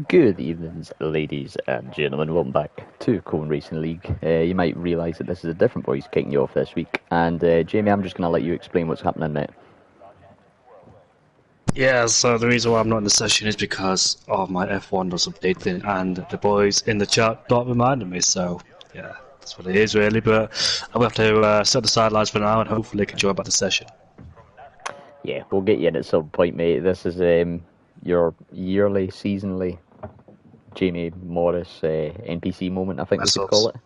Good evenings, ladies and gentlemen. Welcome back to Cone Racing League. You might realise that this is a different voice kicking you off this week. And Jamie, I'm just going to let you explain what's happening, mate. Yeah, so the reason why I'm not in the session is because of my F1 was updating and the boys in the chat got reminded me, so yeah, that's what it is really, but I'm going to have to set the sidelines for now and hopefully can join back the session. Yeah, we'll get you in at some point, mate. This is your yearly, seasonally Jamie Morris NPC moment, I think we could call it.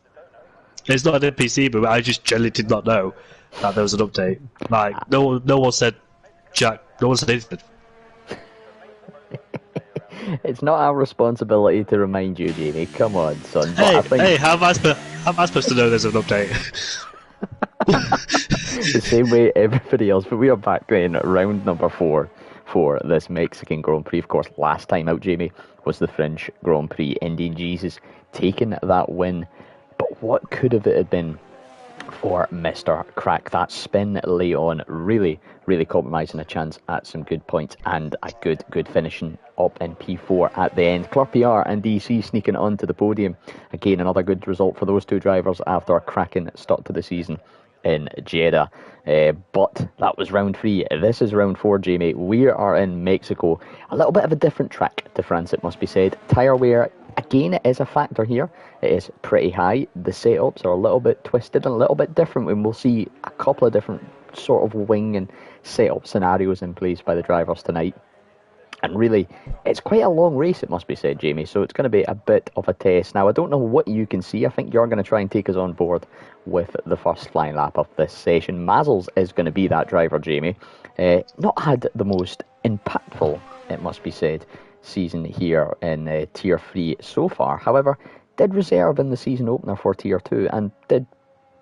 It's not an NPC, but I just generally did not know that there was an update. Like, no one said Jack, no one said anything. It's not our responsibility to remind you, Jamie. Come on, son. Hey, how am I supposed to know there's an update? The same way everybody else, but we are back in round number 4 for this Mexican Grand Prix. Of course, last time out, Jamie, was the French Grand Prix. Indian Jesus taking that win. But what could have it been for Mr. Crack? That spin late on, really compromising a chance at some good points and a good finishing up in P4 at the end. Clark PR and DC sneaking onto the podium. Again, another good result for those two drivers after a cracking start to the season in Jeddah. But that was round 3. This is round 4, Jamie. We are in Mexico. A little bit of a different track to France, it must be said. Tyre wear, again, it is a factor here. It is pretty high. The setups are a little bit twisted and a little bit different, and we'll see a couple of different sort of wing and setup scenarios in place by the drivers tonight. And really, it's quite a long race, it must be said, Jamie, so it's going to be a bit of a test. Now, I don't know what you can see. I think you're going to try and take us on board with the first flying lap of this session. Mazzles is going to be that driver, Jamie. Not had the most impactful, it must be said, season here in Tier 3 so far. However, did reserve in the season opener for Tier 2 and did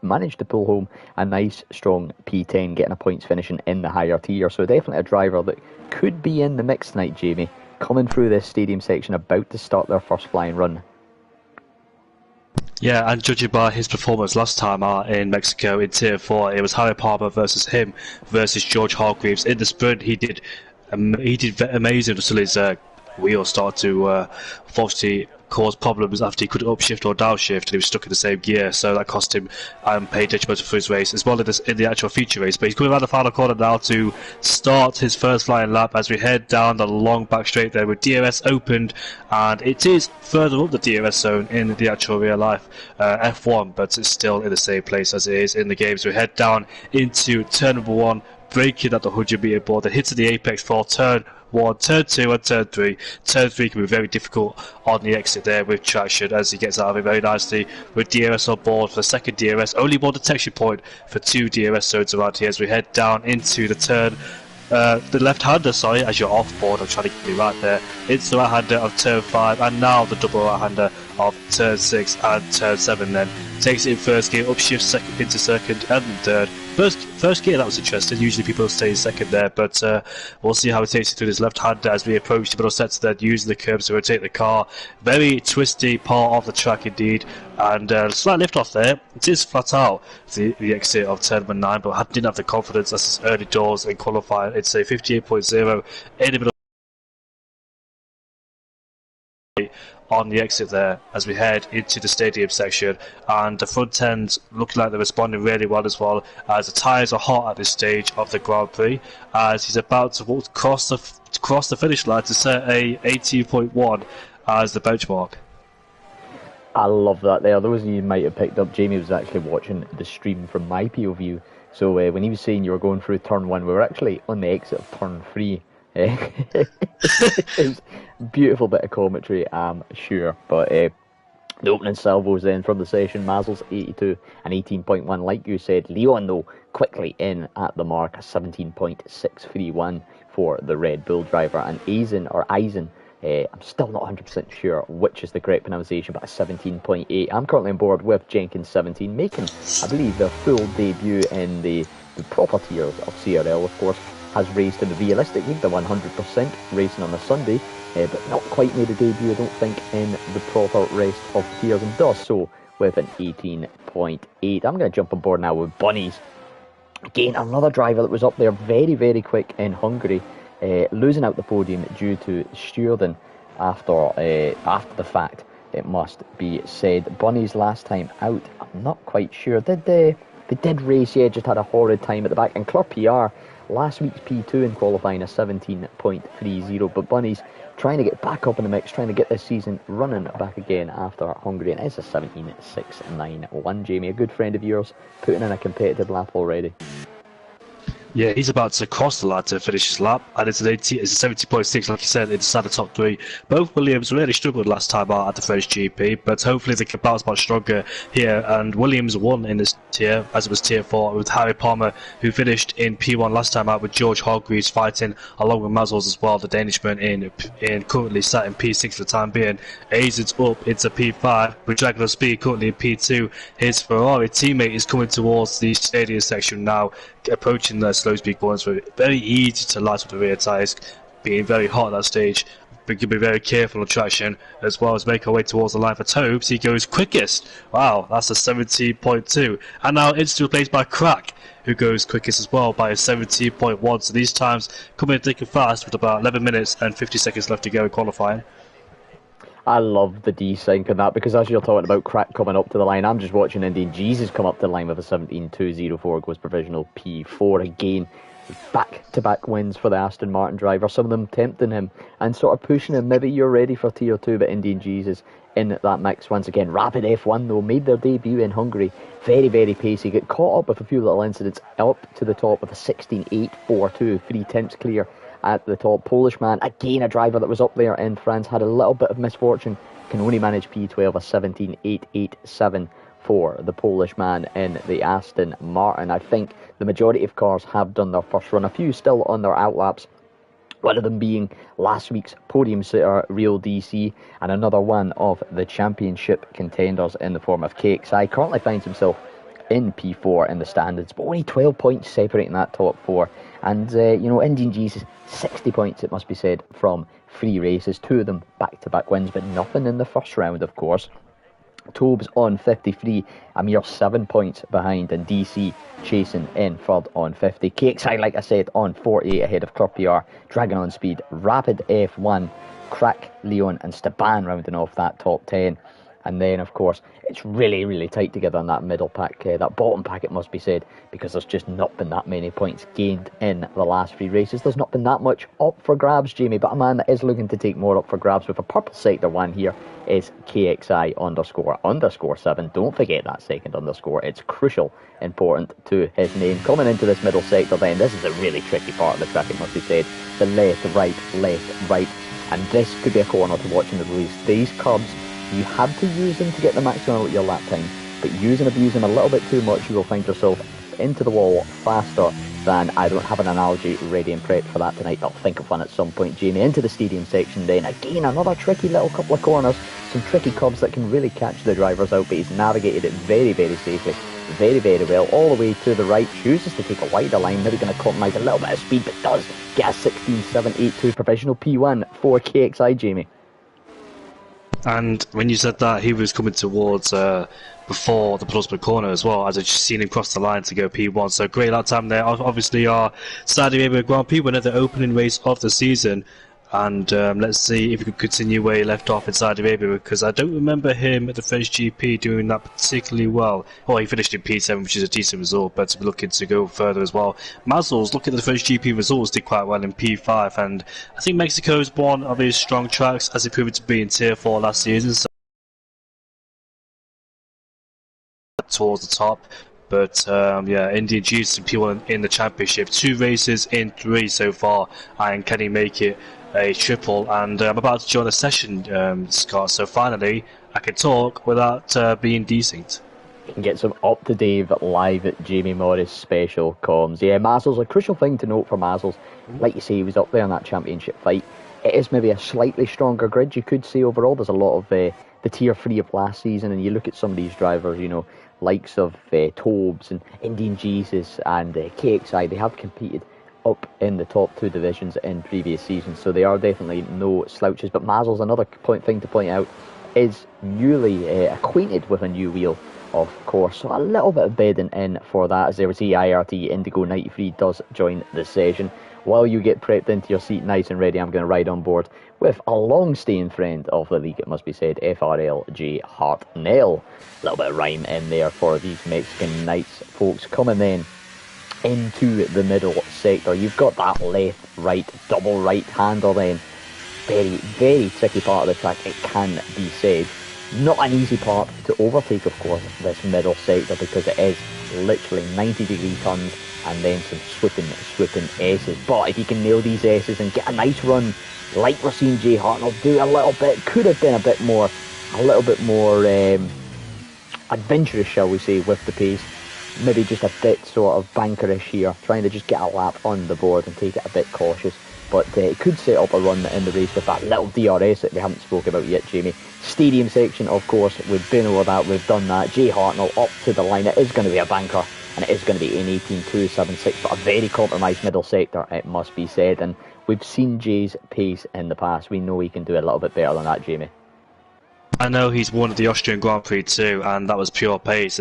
managed to pull home a nice strong P10, getting a points finishing in the higher tier. So definitely a driver that could be in the mix tonight, Jamie, coming through this stadium section, about to start their first flying run. Yeah, and judging by his performance last time out in Mexico in Tier 4, it was Harry Palmer versus him versus George Hargreaves. In the sprint, he did amazing until his wheels started to unfortunately cause problems after he couldn't upshift or downshift, and he was stuck in the same gear, so that cost him paid detrimental for his race, as well as in the actual feature race. But he's coming around the final corner now to start his first flying lap as we head down the long back straight there with DRS opened, and it is further up the DRS zone in the actual real life F1, but it's still in the same place as it is in the game. So we head down into turn number 1, braking at the 100-meter board, that hits the apex for turn 1, turn 2 and turn 3. Turn 3 can be very difficult on the exit there with traction as he gets out of it very nicely with DRS on board for the second DRS. Only one detection point for 2 DRS zones around here as we head down into the turn. The left-hander, sorry, as you're off board, I'm trying to get you right there. It's the right-hander of turn 5 and now the double right-hander of turn 6 and turn 7 then. Takes it in first gear, upshifts second into second and third. First gear, that was interesting. Usually people stay in second there, but we'll see how it takes it through this left-hander as we approach the middle sets then, using the curbs to rotate the car. Very twisty part of the track indeed, and slight lift off there. It is flat out, the exit of turn number 9, but I didn't have the confidence as it's early doors in qualifying. It's a 58.0 in the middle on the exit there as we head into the stadium section, and the front ends looking like they're responding really well as well, as the tyres are hot at this stage of the Grand Prix as he's about to cross the finish line to set a 18.1 as the benchmark. I love that there. Those of you might have picked up, Jamie was actually watching the stream from my POV, so when he was saying you were going through turn 1, we were actually on the exit of turn 3. It was a beautiful bit of commentary, I'm sure. But the opening salvos then from the session, Mazzles 82 and 18.1, like you said. Leon, though, quickly in at the mark, 17.631 for the Red Bull driver. And Eisen, I'm still not 100% sure which is the correct pronunciation, but a 17.8. I'm currently on board with Jenkins 17, making, I believe, their full debut in the proper tiers of CRL, of course. Has raced in the realistic league, the 100% racing on a Sunday, but not quite made a debut, I don't think, in the proper race of tiers, and does so with an 18.8. I'm going to jump on board now with Bunnies. Again, another driver that was up there very quick in Hungary, losing out the podium due to Sturden. after the fact, it must be said. Bunnies last time out, I'm not quite sure. They did race, yeah, just had a horrid time at the back. And Club PR, last week's P2 in qualifying, a 17.30. But Bunnies trying to get back up in the mix, trying to get this season running back again after Hungary. And it's a 17.691, Jamie. A good friend of yours putting in a competitive lap already. Yeah, he's about to cross the line to finish his lap, and it's a 70.6, like you said, inside the top three. Both Williams really struggled last time out at the French GP, but hopefully they can bounce back stronger here. And Williams won in this tier, as it was tier 4, with Harry Palmer, who finished in P1 last time out, with George Hargreaves fighting, along with Mazzles as well, the Danishman, in currently sat in P6 for the time being. Aizen's up into P5, with Dragon of Speed currently in P2. His Ferrari teammate is coming towards the stadium section now, approaching the slow speed corners. Very easy to light up the rear tyres, being very hot at that stage. We can be very careful on traction, as well as make our way towards the line for Tobes. He goes quickest. Wow, that's a 70.2. And now it's replaced by Crack, who goes quickest as well by a 70.1. So these times coming in thick and fast with about 11 minutes and 50 seconds left to go in qualifying. I love the desync and that, because as you're talking about Crack coming up to the line, I'm just watching Indian Jesus come up to the line with a 17.204, goes provisional P4 again. Back-to-back wins for the Aston Martin driver, some of them tempting him and sort of pushing him. Maybe you're ready for tier 2, but Indian Jesus in that mix once again. Rapid F1 though, made their debut in Hungary. Very, very pacey. Get caught up with a few little incidents, up to the top with a 16.842, 3 tenths clear at the top. Polish man, again a driver that was up there in France, had a little bit of misfortune, can only manage P12, a 17.887 for the Polish man in the Aston Martin. I think the majority of cars have done their first run, a few still on their outlaps, one of them being last week's podium sitter Real DC, and another one of the championship contenders in the form of KXI. Currently finds himself in P4 in the standards, but only 12 points separating that top 4. And Indian Jesus, 60 points it must be said from 3 races, 2 of them back-to-back wins, but nothing in the first round, of course. Tobes on 53, a mere 7 points behind, and DC chasing in third on 50. KXI, like I said, on 48 ahead of Club PR. Dragon on Speed, Rapid F1, Crack, Leon and Steban rounding off that top 10. And then, of course, it's really, really tight together in that middle pack, that bottom pack, it must be said, because there's just not been that many points gained in the last 3 races. There's not been that much up for grabs, Jamie, but a man that is looking to take more up for grabs with a purple sector 1 here is KXI underscore 7. Don't forget that second underscore. It's crucial, important to his name. Coming into this middle sector then, this is a really tricky part of the track, it must be said. The left, right. And this could be a corner to watch in the release. These curbs, you had to use them to get the maximum out of your lap time, but use and abuse them a little bit too much, you will find yourself into the wall faster than, I don't have an analogy ready and prepped for that tonight, I'll think of one at some point, Jamie. Into the stadium section then, again another tricky little couple of corners, some tricky curbs that can really catch the drivers out, but he's navigated it very, very safely, very, very well, all the way to the right. Chooses to take a wider line, maybe going to compromise a little bit of speed, but does get a 16.782 provisional P1 for KXI, Jamie. And when you said that, he was coming towards before the penultimate corner as well, as I just seen him cross the line to go P1. So great lap time there. Obviously, our Saudi Arabia Grand Prix winner, the opening race of the season. And let's see if he can continue where he left off in Saudi Arabia, because I don't remember him at the French GP doing that particularly well. Well, he finished in P7, which is a decent result, but to be looking to go further as well. Mazzles, looking at the French GP results, did quite well in P5, and I think Mexico is one of his strong tracks, as it proved to be in Tier 4 last season. So towards the top. But Indian Jesus and P1 in the championship. 2 races in 3 so far, and can he make it a triple? And I'm about to join a session, Scott, so finally I can talk without being desynced. You can get some up-to-date live Jamie Morris special comms. Yeah, Mazzles, a crucial thing to note for Mazzles. Like you say, he was up there in that championship fight. It is maybe a slightly stronger grid, you could say, overall. There's a lot of the Tier 3 of last season, and you look at some of these drivers, likes of Tobes and Indian Jesus and KXI, they have competed up in the top 2 divisions in previous seasons, so they are definitely no slouches. But Mazzles, another thing to point out, is newly acquainted with a new wheel, of course, so a little bit of bedding in for that, as there was IRT Indigo 93 does join the session. While you get prepped into your seat nice and ready, I'm going to ride on board with a long-staying friend of the league, it must be said, FRL J Hartnell. A little bit of rhyme in there for these Mexican Knights, folks. Coming then into the middle sector, you've got that left-right double right-hander then. Very, very tricky part of the track, it can be said. Not an easy part to overtake, of course, this middle sector, because it is literally 90-degree turns and then some swooping S's. But if you can nail these S's and get a nice run, like we're seeing Jay Hartnell do a little bit, could have been a little bit more adventurous, shall we say, with the pace. Maybe just a bit sort of bankerish here, trying to just get a lap on the board and take it a bit cautious. But it could set up a run in the race with that little DRS that we haven't spoken about yet, Jamie. Stadium section, of course, we've been over that, we've done that. Jay Hartnell up to the line. It is going to be a banker, and it is going to be an 18.276, but a very compromised middle sector, it must be said. And we've seen Jay's pace in the past. We know he can do a little bit better than that, Jamie. I know he's won the Austrian Grand Prix too, and that was pure pace.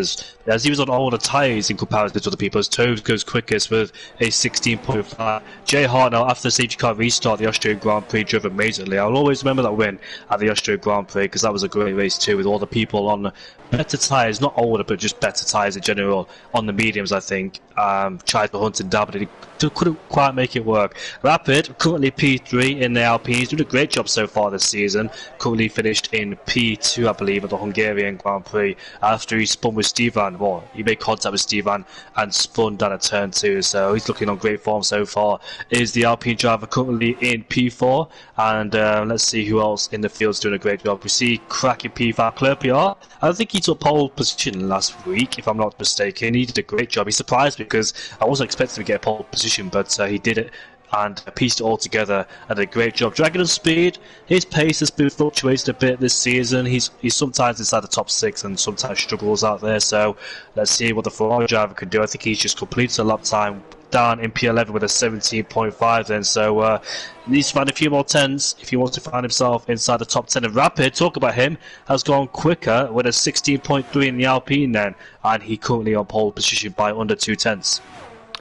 As he was on all the tyres in comparison to other people, his toes goes quickest with a 16.5. Jay Hartnell, after the safety car restart, the Austrian Grand Prix drove amazingly. I'll always remember that win at the Austrian Grand Prix, because that was a great race too, with all the people on better tyres, not older, but just better tyres in general, on the mediums, I think. Tried to hunt him down, but he couldn't quite make it work. Rapid, currently P3 in the Alpines, doing a great job so far this season. Currently finished in P2, I believe, at the Hungarian Grand Prix, after he spun with Stevan. Well, he made contact with Stevan and spun down at turn 2, so he's looking on great form so far. Is the Alpine driver currently in P4, and let's see who else in the field's doing a great job. We see cracking P5 Clerpiar. I think he took pole position last week, if I'm not mistaken. He did a great job. He surprised me, because I wasn't expecting to get a pole position, but he did it and pieced it all together and did a great job. Dragon of Speed, his pace has been fluctuating a bit this season. He's sometimes inside the top 6 and sometimes struggles out there, so let's see what the Ferrari driver can do. I think he's just completed a lap time down in P11 with a 17.5 then, so he needs to find a few more 10s if he wants to find himself inside the top 10. And Rapid, talk about him, has gone quicker with a 16.3 in the Alpine then, and he currently on pole position by under 2/10.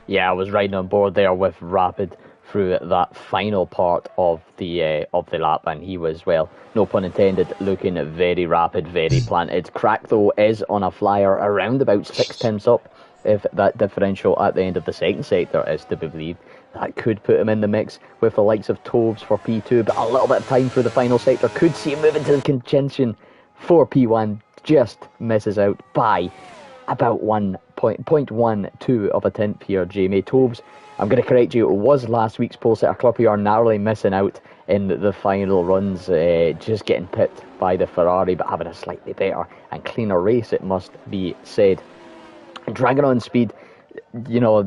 Yeah, I was riding on board there with Rapid through that final part of the lap, and he was, well, no pun intended, looking very rapid, very planted. Crack, though, is on a flyer around about 6 tenths up. If that differential at the end of the second sector is to be believed, that could put him in the mix with the likes of Toves for P2, but a little bit of time through the final sector could see him move into the contention for P1. Just misses out by about 1.12 of a tenth here, Jamie. Toves, I'm going to correct you, it was last week's pole sitter. Clerpiar narrowly missing out in the final runs, just getting pipped by the Ferrari, but having a slightly better and cleaner race, it must be said. Dragon on Speed, you know,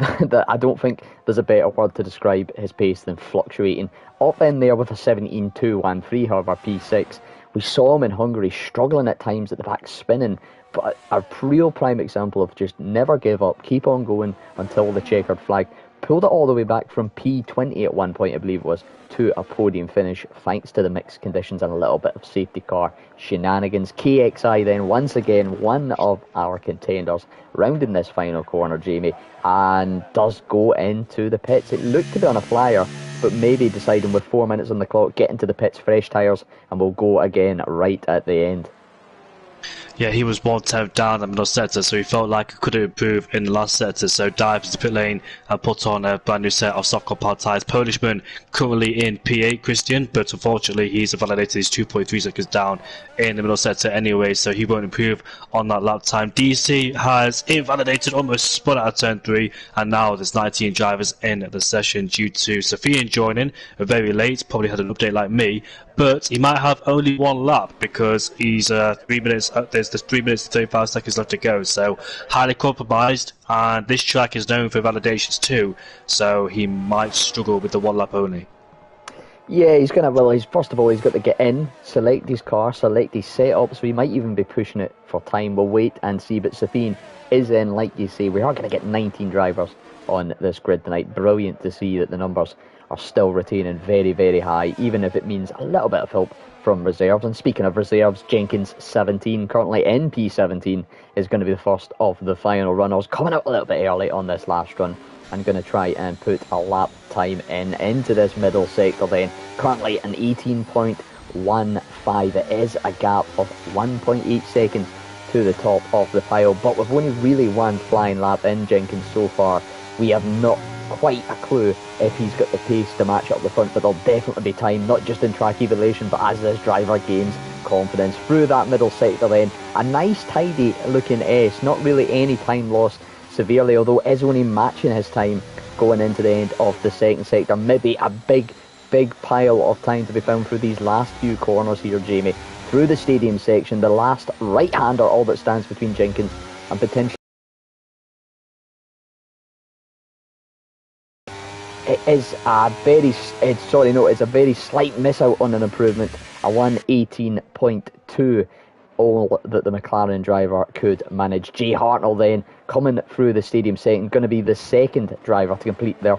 I don't think there's a better word to describe his pace than fluctuating. Up in there with a 17.213, however, P6. We saw him in Hungary struggling at times at the back, spinning, but a real prime example of just never give up, keep on going until the checkered flag. Pulled it all the way back from P20 at one point, I believe it was, to a podium finish, thanks to the mixed conditions and a little bit of safety car shenanigans. KXI then, once again, one of our contenders, rounding this final corner, Jamie, and does go into the pits. It looked to be on a flyer, but maybe deciding with 4 minutes on the clock, get into the pits, fresh tyres, and we'll go again right at the end. Yeah, he was 1/10 down in the middle sector, so he felt like he could improve in the last sector, so dived into pit lane and put on a brand new set of soft compound tyres. Polishman currently in P8, Christian, but unfortunately he's validated his 2.3 seconds down in the middle sector anyway, so he won't improve on that lap time. DC has invalidated, almost spun out of turn 3, and now there's 19 drivers in the session due to Sofian joining very late, probably had an update like me, but he might have only one lap because he's 3 minutes. There's 3 minutes and 35 seconds left to go, so highly compromised. And this track is known for validations too, so he might struggle with the 1 lap only. Yeah, he's gonna. Well, first of all, he's got to get in, select his car, select his setup. So he might even be pushing it for time. We'll wait and see. But Safin is in, like you say. We are going to get 19 drivers on this grid tonight. Brilliant to see that the numbers are still retaining very, very high, even if it means a little bit of help from reserves. And speaking of reserves, Jenkins 17, currently in P17, is going to be the first of the final runners, coming out a little bit early on this last run. and going to try and put a lap time into this middle sector then. Currently an 18.15. It is a gap of 1.8 seconds to the top of the pile, but with only really one flying lap in Jenkins so far, we have not quite a clue if he's got the pace to match up the front, but there'll definitely be time, not just in track evaluation, but as this driver gains confidence through that middle sector then. A nice tidy looking S, not really any time lost severely, although is only matching his time going into the end of the second sector. Maybe a big pile of time to be found through these last few corners here, Jamie. Through the stadium section, the last right-hander, all that stands between Jenkins and potentially. It's a very slight miss out on an improvement, a 1:18.2, all that the McLaren driver could manage. Jay Hartnell then coming through the stadium second, going to be the second driver to complete their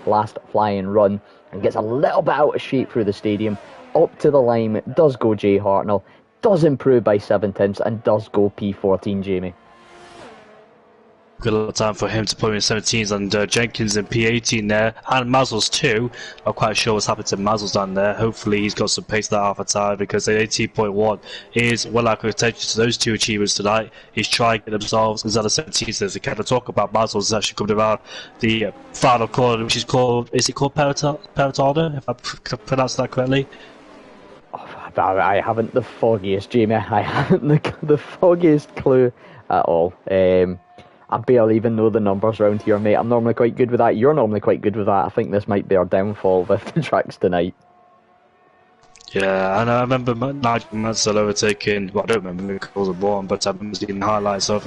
last flying run, and gets a little bit out of shape through the stadium. Up to the line does go Jay Hartnell, does improve by 7 tenths, and does go P14, Jamie. Good little time for him to put in 17s, and Jenkins in P18 there, and Mazzles too. Not quite sure what's happened to Mazzles down there. Hopefully he's got some pace that half a time, because the 18.1 is well out of attention to those two achievements tonight. He's trying to get themselves inside the 17s. There's a kind of talk about Mazzles is actually coming around the final corner, which is called Pelotarda, if I pronounced that correctly. I haven't the foggiest, Jamie. I haven't the foggiest clue at all. I barely even know the numbers around here, mate. I'm normally quite good with that. You're normally quite good with that. I think this might be our downfall with the tracks tonight. Yeah, and I remember Nigel Mansell overtaking, well, I don't remember who calls it born, but I remember seeing highlights of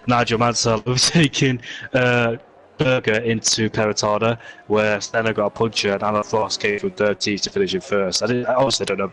Nigel Mansell overtaking Berger into Pelotarda, where Senna got a puncher and Alan Frost came from 13th to finish in first. I honestly don't know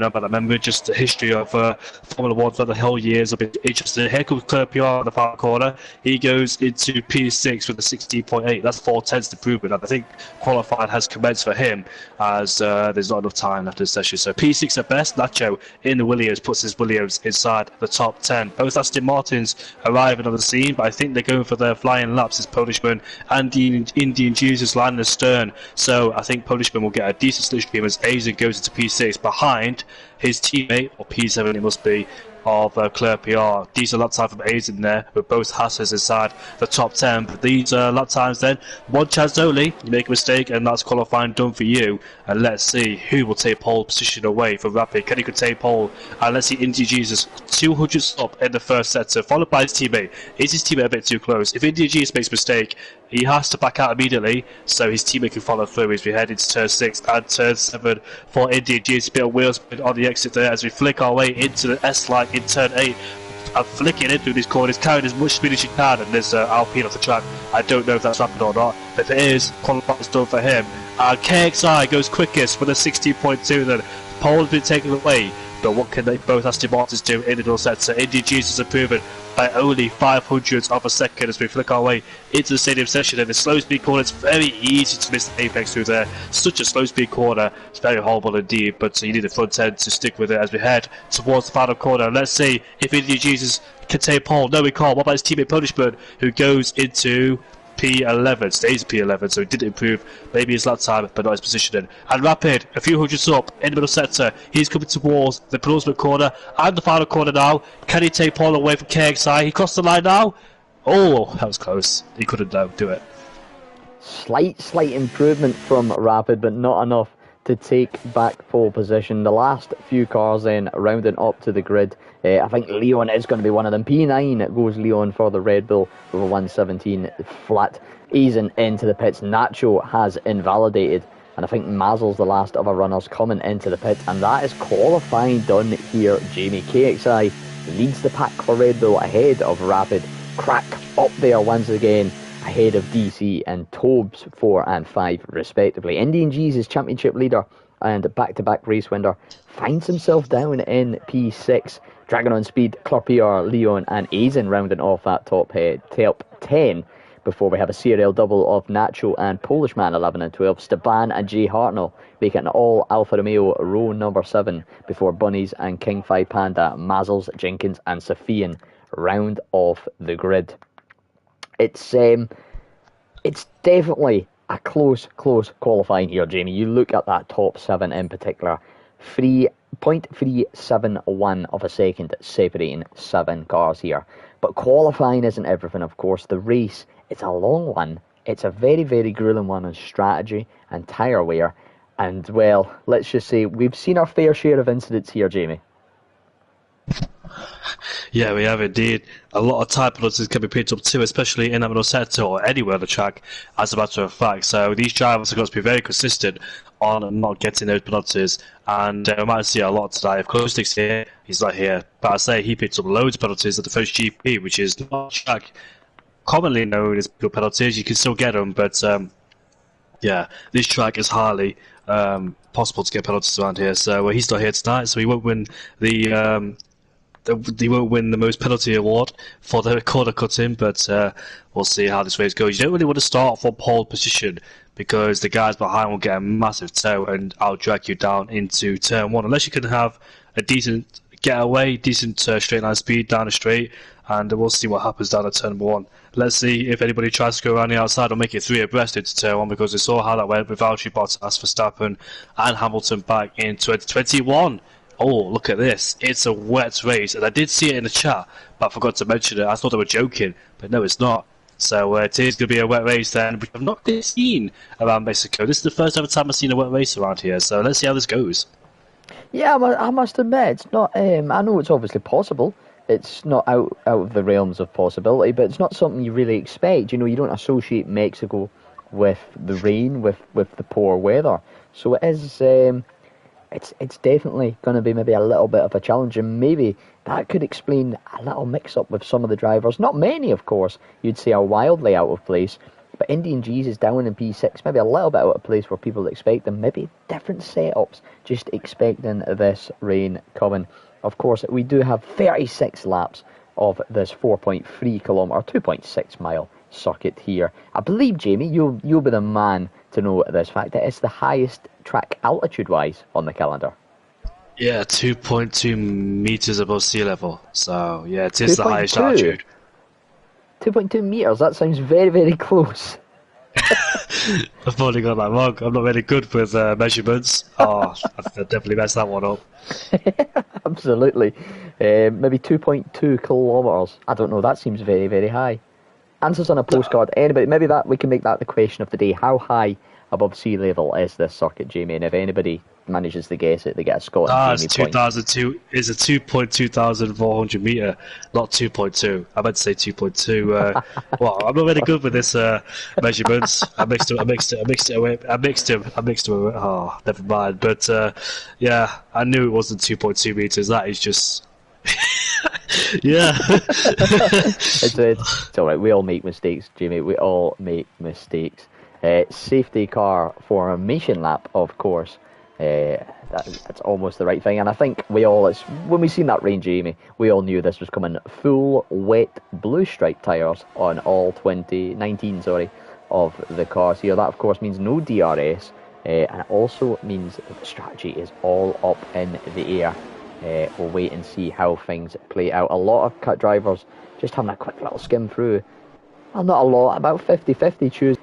about that. I remember just the history of Formula 1 for the whole years. I've been interested. Here comes Claire PR on the far corner. He goes into P6 with a 16.8. That's 4 tenths improvement. And I think qualifying has commenced for him, as there's not enough time after the session. So P6 at best. Nacho in the Williams puts his Williams inside the top 10. Both Aston Martins arriving on the scene, but I think they're going for their flying laps as Polishman and the Indian Jesus line astern. So I think Polishman will get a decent slipstream as Asian goes into P6 behind his teammate, or P7 it must be, of Claire PR. Decent lap time from Aizen there, with both Hassers inside the top 10. But these lap times then, one chance only. You make a mistake and that's qualifying done for you. And let's see who will take pole position away from Rapid. Kenny could take pole. And let's see Indy Jesus 200 up in the first sector, followed by his teammate. Is his teammate a bit too close? If Indy Jesus makes a mistake, he has to back out immediately, so his teammate can follow through as we head into turn 6 and turn 7 for Indy Jesus. A bit of wheel spin on the exit there as we flick our way into the S-line in turn 8. I'm flicking in through these corners, carrying as much speed as you can, and there's Alpine off the track. I don't know if that's rapid or not, but if it is, qualifying's done for him. And KXI goes quickest with a 16.2 then. Pole has been taken away, but what can they both Aston Martins do in the middle sector? Indy Jesus improving by only 500ths of a second as we flick our way into the stadium session. And the slow speed corner, it's very easy to miss the apex through there. Such a slow speed corner, it's very horrible indeed, but you need the front end to stick with it as we head towards the final corner. Let's see if Indy Jesus can take pole. No, he can't. What about his teammate Punishment, who goes into P11, stays P11, so he did improve maybe his lap time, but not his positioning. And Rapid, a few hundreds up in the middle sector. He's coming towards the penultimate corner and the final corner now. Can he take Paul away from KXI? He crossed the line now. Oh, that was close. He couldn't do it. Slight improvement from Rapid, but not enough to take back pole position. The last few cars then rounding up to the grid. I think Leon is going to be one of them. P9 goes Leon for the Red Bull with a 117 flat. Easing into the pits. Nacho has invalidated, and I think Mazel's the last of our runners coming into the pit, and that is qualifying done here, Jamie. KXI leads the pack for Red Bull ahead of Rapid. Crack up there once again ahead of DC and Tobes 4 and 5 respectively. Indian Jesus championship leader and back-to-back race winner finds himself down in P6. Dragon on speed, Clorpier, Leon and Aizen rounding off that top 10 before we have a serial double of Nacho and Polishman 11 and 12. Staban and Jay Hartnell make it an all Alfa Romeo row number 7 before Bunnies and King 5 Panda, Mazzles, Jenkins and Safian round off the grid. It's It's definitely a close qualifying here, Jamie. You look at that top 7 in particular, 3.371 of a second separating 7 cars here. But qualifying isn't everything, of course. The race, it's a long one. It's a very grueling one on strategy and tyre wear. And, well, let's just say we've seen our fair share of incidents here, Jamie. Yeah, we have indeed. A lot of tyre penalties can be picked up too, especially in that sector or anywhere on the track, as a matter of fact. So these drivers have got to be very consistent on not getting those penalties. And we might see a lot today. Of course, Nick's here, he's not here. But I say he picked up loads of penalties at the first GP, which is not a track commonly known as good penalties. You can still get them, but yeah, this track is highly possible to get penalties around here. So he's not here tonight, so he won't win the he won't win the most penalty award for the corner cutting, but we'll see how this race goes. You don't really want to start from pole position because the guys behind will get a massive tow and I'll drag you down into turn 1, unless you can have a decent getaway, decent straight line speed down the straight, and we'll see what happens down at turn 1. Let's see if anybody tries to go around the outside or make it 3 abreast into turn 1, because we saw how that went with Valtteri Bottas, Verstappen and Hamilton back in 2021. Oh, look at this. It's a wet race. And I did see it in the chat, but I forgot to mention it. I thought they were joking, but no, it's not. So it is going to be a wet race then, which I've not really seen around Mexico. This is the first ever time I've seen a wet race around here, so let's see how this goes. Yeah, I must admit, it's not. I know it's obviously possible. It's not out of the realms of possibility, but it's not something you really expect. You know, you don't associate Mexico with the rain, with the poor weather. So it is. It's definitely going to be maybe a little bit of a challenge, and maybe that could explain a little mix-up with some of the drivers. Not many, of course. You'd say are wildly out of place, but Indian G's is down in P6, maybe a little bit out of place where people expect them. Maybe different setups, just expecting this rain coming. Of course, we do have 36 laps of this 4.3 kilometre, 2.6 mile circuit here. I believe, Jamie, you'll be the man to know this fact, that it's the highest track altitude-wise on the calendar. Yeah, 2.2 meters above sea level. So yeah, it is the highest altitude. 2.2 meters. That sounds very close. I've probably got that wrong. I'm not really good with measurements. Oh, I've definitely messed that one up. Absolutely. Maybe 2.2 kilometres. I don't know. That seems very high. Answers on a postcard. Anybody? Maybe that we can make that the question of the day. How high above sea level is this circuit, Jamie? And if anybody manages to guess it, they get a Scott and Jamie point. 2002 is a 2.2400 meter, not 2.2. I meant to say 2.2. Well, I'm not really good with this measurements. I mixed them. Oh, never mind. But yeah, I knew it wasn't 2.2 meters. That is just. Yeah. It's all right. We all make mistakes, Jamie. We all make mistakes. Safety car formation lap, of course. That's almost the right thing. And I think when we seen that rain, Jamie, we all knew this was coming. Full wet blue stripe tyres on all 19 of the cars here. That, of course, means no DRS. And it also means that the strategy is all up in the air. We'll wait and see how things play out. A lot of cut drivers just having a quick little skim through. Well, not a lot, about 50-50 choose.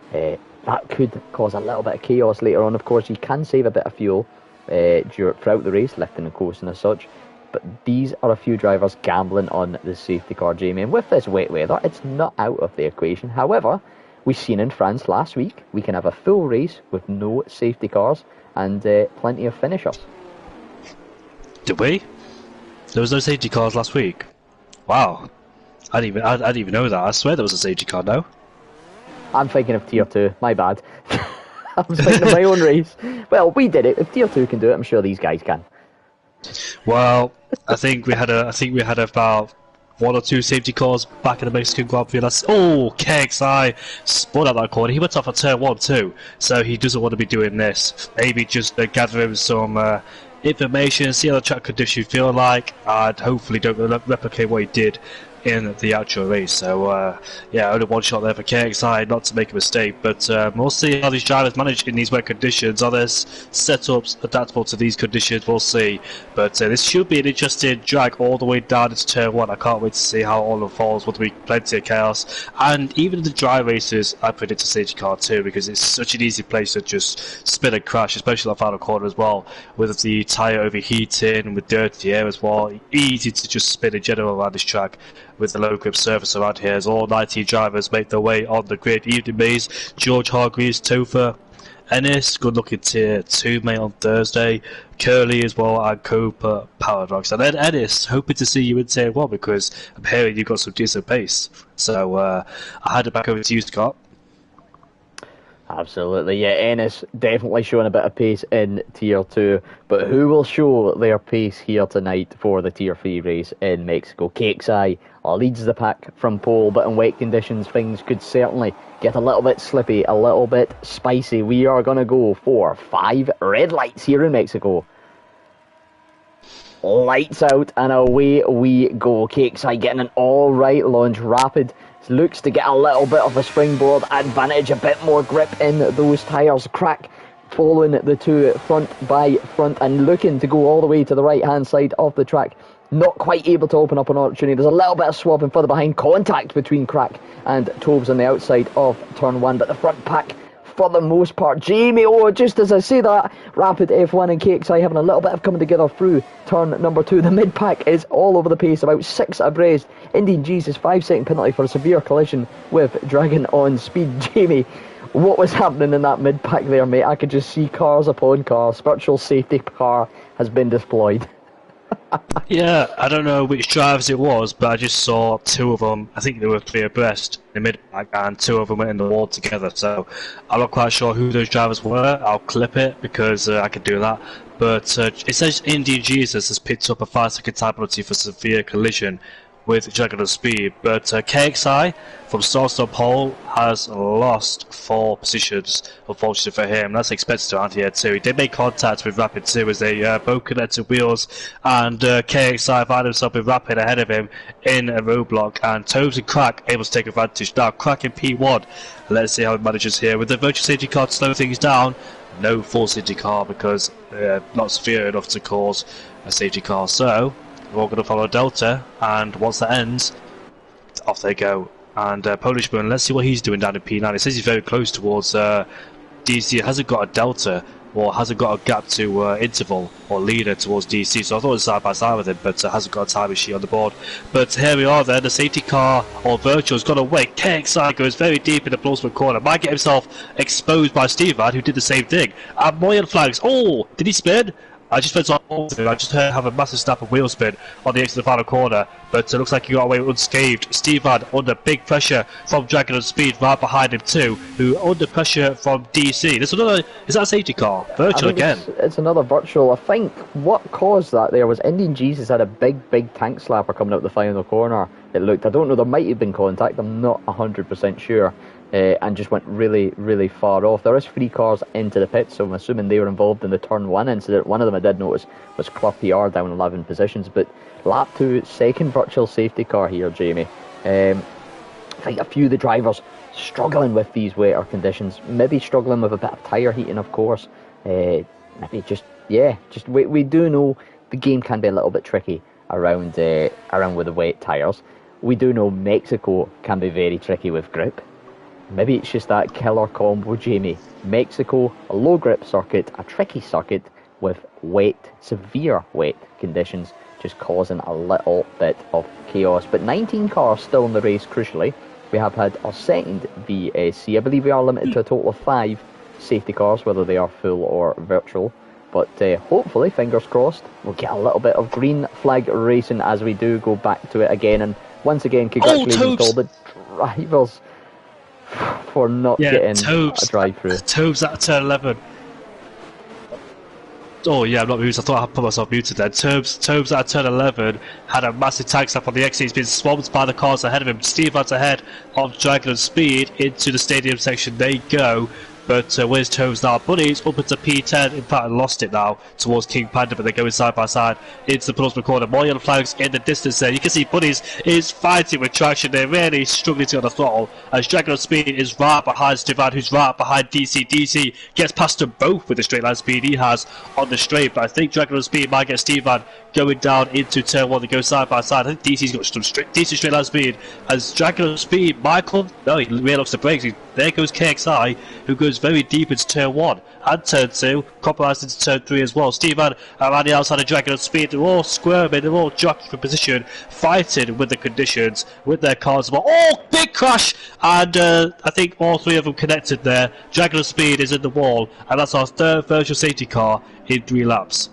That could cause a little bit of chaos later on. Of course, you can save a bit of fuel throughout the race, lifting and coasting as such. But these are a few drivers gambling on the safety car, Jamie. And with this wet weather, it's not out of the equation. However, we've seen in France last week, we can have a full race with no safety cars and plenty of finishers. Did we? There was no safety cars last week. Wow, I didn't even know that. I swear there was a safety car now. I'm thinking of Tier 2. My bad. I was thinking of my own race. Well, we did it. If Tier 2 can do it, I'm sure these guys can. Well, I think we had about 1 or 2 safety cars back in the Mexican Grand Prix. KXI spun out that corner. He went off at turn 1 too, so he doesn't want to be doing this. Maybe just gathering some information, see how the track conditions feel like, and hopefully don't replicate what he did in the actual race. So yeah, only one shot there for KXI, not to make a mistake, but we'll see how these drivers manage in these wet conditions. Are their setups adaptable to these conditions? We'll see. But this should be an interesting drag all the way down into turn 1. I can't wait to see how all unfolds. Will there be plenty of chaos? And even the dry races, I predict a safety car too, because it's such an easy place to just spin and crash, especially that final corner as well, with the tyre overheating, with dirty air as well. Easy to just spin in general around this track with the low grip surface around here, as all 19 drivers make their way on the grid. Evening Maze, George Hargreaves, Topher, Ennis, good looking tier 2 mate on Thursday, Curly as well, and Cooper Paradox. And then Ennis, hoping to see you in tier 1 because I'm hearing you've got some decent pace. So I hand it back over to you, Scott. Absolutely, yeah. Ennis definitely showing a bit of pace in Tier 2, but who will show their pace here tonight for the Tier 3 race in Mexico? KXI leads the pack from pole, but in wet conditions things could certainly get a little bit slippy, a little bit spicy. We are going to go for 5 red lights here in Mexico. Lights out and away we go. KXI getting an alright launch. Rapid looks to get a little bit of a springboard advantage, a bit more grip in those tyres. Crack following the two front by front and looking to go all the way to the right hand side of the track. Not quite able to open up an opportunity. There's a little bit of swapping further behind. Contact between Crack and Tobes on the outside of turn 1, but the front pack for the most part. Jamie, just as I say that, Rapid F1 and KXI having a little bit of coming together through turn number 2. The mid pack is all over the pace, about 6 abreast. Indian Jesus, 5-second penalty for a severe collision with Dragon on speed. Jamie, what was happening in that mid pack there, mate? I could just see cars upon cars. Virtual safety car has been deployed. Yeah, I don't know which drivers it was, but I just saw 2 of them. I think they were 3 abreast in the mid pack, and 2 of them went in the wall together. So I'm not quite sure who those drivers were. I'll clip it because I can do that. But it says Indian Jesus has picked up a 5-second time penalty for severe collision with Dragon on speed, but KXI from start to pole has lost 4 positions, unfortunately for him. That's expected around here too. He did make contact with Rapid too as they both connected wheels, and KXI found himself with Rapid ahead of him in a roadblock, and Tobes and Crack able to take advantage. Now Crack in P1, let's see how he manages here with the virtual safety car to slow things down. No full safety car because not severe enough to cause a safety car, so we're all going to follow Delta, and once that ends, off they go. And Polishman, let's see what he's doing down in P9. It says he's very close towards DC. It hasn't got a Delta, or hasn't got a gap to interval or leader towards DC, so I thought it was side by side with him, but hasn't got a time machine on the board. But here we are then, the safety car or virtual's got away. KXI goes very deep in the Blossman corner, might get himself exposed by Stevan, who did the same thing. And Moyen flags. Oh, did he spin? I just went on. I just heard have a massive snap of wheel spin on the exit of the final corner, but it looks like he got away unscathed. Stevan under big pressure from Dragon on speed right behind him too, who under pressure from DC. There's another. Is that a safety car? Virtual again. It's another virtual. I think what caused that there was Indian Jesus had a big tank slapper coming out the final corner. It looked. I don't know. There might have been contact. I'm not 100% sure. And just went really far off. There is 3 cars into the pits, so I'm assuming they were involved in the turn 1 incident. One of them I did notice was Club PR down 11 positions, but lap 2, second virtual safety car here, Jamie. I think a few of the drivers struggling with these wetter conditions, maybe struggling with a bit of tyre heating, of course. Maybe we do know the game can be a little bit tricky around with the wet tyres. We do know Mexico can be very tricky with grip. Maybe it's just that killer combo, Jamie. Mexico, a low grip circuit, a tricky circuit with wet, severe wet conditions, just causing a little bit of chaos. But 19 cars still in the race, crucially. We have had our second VSC. I believe we are limited to a total of 5 safety cars, whether they are full or virtual. But hopefully, fingers crossed, we'll get a little bit of green flag racing as we do go back to it again. And once again, congratulations to all the drivers for not getting a drive-through. Tobes at turn 11. Oh yeah, I'm not muted. I thought I had put myself muted then. Tobes at turn 11 had a massive tank stop on the exit. He's been swamped by the cars ahead of him. Stevan's ahead of Dragon on speed into the stadium section. They go. but with his toes now, Bunny's up into P10, in fact lost it now towards King Panda, but they're going side by side into the penultimate corner. More yellow flags in the distance there. You can see Bunny's is fighting with traction, they're really struggling to get on the throttle, as Dragon of Speed is right behind Stevan, who's right behind DC. DC gets past them both with the straight line speed he has on the straight, but I think Dragon of Speed might get Stevan going down into turn 1. They go side by side. I think DC's got some decent straight line speed, as Dragon of Speed, Michael, no, he reloads the brakes. There goes KXI, who goes very deep into turn 1 and turn 2, compromised into turn 3 as well. Stevan around the outside of Dragon of Speed, they're all squirming, they're all jockeying for position, fighting with the conditions, with their cars. Oh, big crash! And I think all 3 of them connected there. Dragon of Speed is in the wall, and that's our 3rd virtual safety car in 3 laps.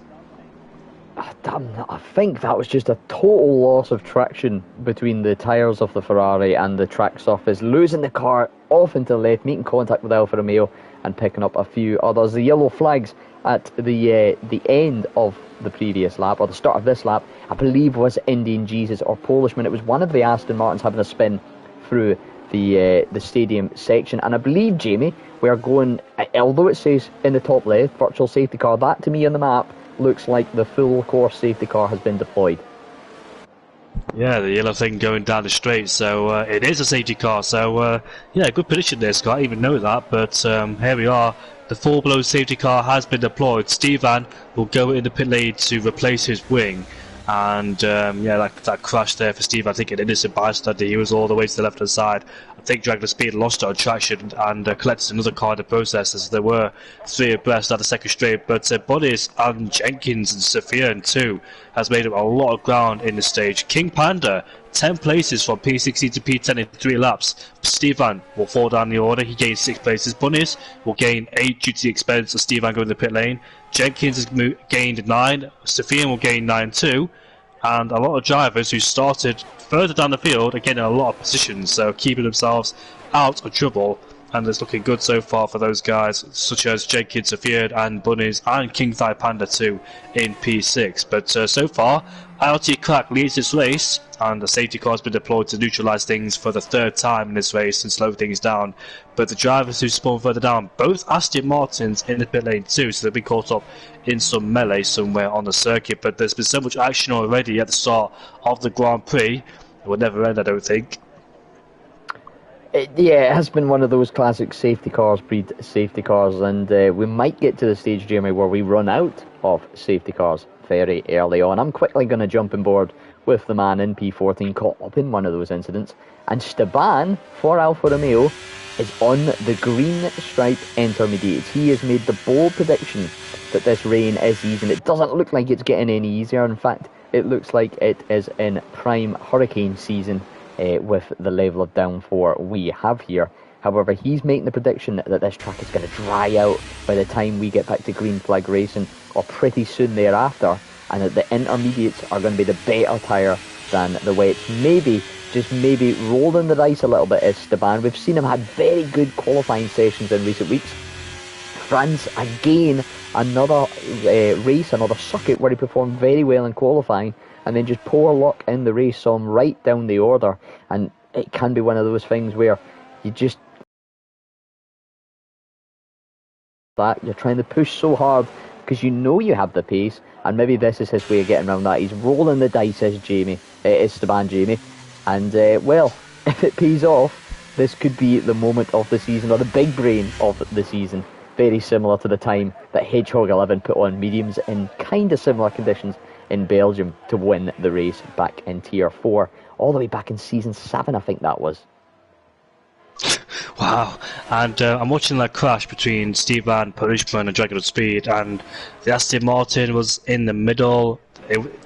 I think that was just a total loss of traction between the tyres of the Ferrari and the track surface, losing the car off into the left, making contact with Alfa Romeo and picking up a few others. The yellow flags at the end of the previous lap, or the start of this lap, I believe was Indian Jesus or Polishman. It was one of the Aston Martins having a spin through the stadium section, and I believe, Jamie, we are going, although it says in the top left, virtual safety car, that to me on the map looks like the full course safety car has been deployed. Yeah, the yellow thing going down the straight, so it is a safety car, so yeah, good position there, Scott. I didn't even know that, but here we are. The full-blown safety car has been deployed. Stevan will go in the pit lane to replace his wing, and yeah, that crash there for Steve, I think an innocent bystander. He was all the way to the left hand side. I think Dragon of Speed lost it on traction and collected another car in the process, as there were 3 abreast at the second straight. But Bodis and Jenkins and Sofian too has made up a lot of ground in the stage. King Panda 10 places from P16 to P10 in 3 laps. Stevan will fall down the order, he gains 6 places. Bunnies will gain 8 due to the expense of Stevan going to the pit lane. Jenkins has gained 9, Sofian will gain 9 too, and a lot of drivers who started further down the field are getting a lot of positions, so keeping themselves out of trouble, and it's looking good so far for those guys, such as Jenkins, Sofian and Bunnies and King Thai Panda 2 in P6. But so far, ILT Crack leads this race, and the safety car has been deployed to neutralise things for the 3rd time in this race and slow things down. But the drivers who spawn further down, both Aston Martins in the pit lane too, so they'll be caught up in some melee somewhere on the circuit. But there's been so much action already at the start of the Grand Prix, it will never end, I don't think. Yeah, it has been one of those classic safety cars, breed safety cars, and we might get to the stage, Jeremy, where we run out of safety cars very early on. I'm quickly going to jump on board with the man in P14 caught up in one of those incidents, and Steban for Alfa Romeo is on the green stripe intermediates. He has made the bold prediction that this rain is easing. It doesn't look like it's getting any easier. In fact, it looks like it is in prime hurricane season with the level of downpour we have here. However, he's making the prediction that this track is going to dry out by the time we get back to green flag racing, or pretty soon thereafter, and that the intermediates are going to be the better tyre than the wets. Maybe, just maybe, rolling the dice a little bit is Steban. We've seen him had very good qualifying sessions in recent weeks. France, again, another race, another circuit where he performed very well in qualifying, and then just poor luck in the race, saw him right down the order. And it can be one of those things where you just, that you're trying to push so hard because you know you have the pace, and maybe this is his way of getting around that. He's rolling the dice, as Esteban Jamie, and well, if it pays off, this could be the moment of the season, or the big brain of the season. Very similar to the time that Hedgehog 11 put on mediums in kind of similar conditions in Belgium to win the race back in Tier 4, all the way back in Season 7, I think that was. Wow, and I'm watching that crash between Stevan, Parishman and Dragon of Speed, and the Aston Martin was in the middle.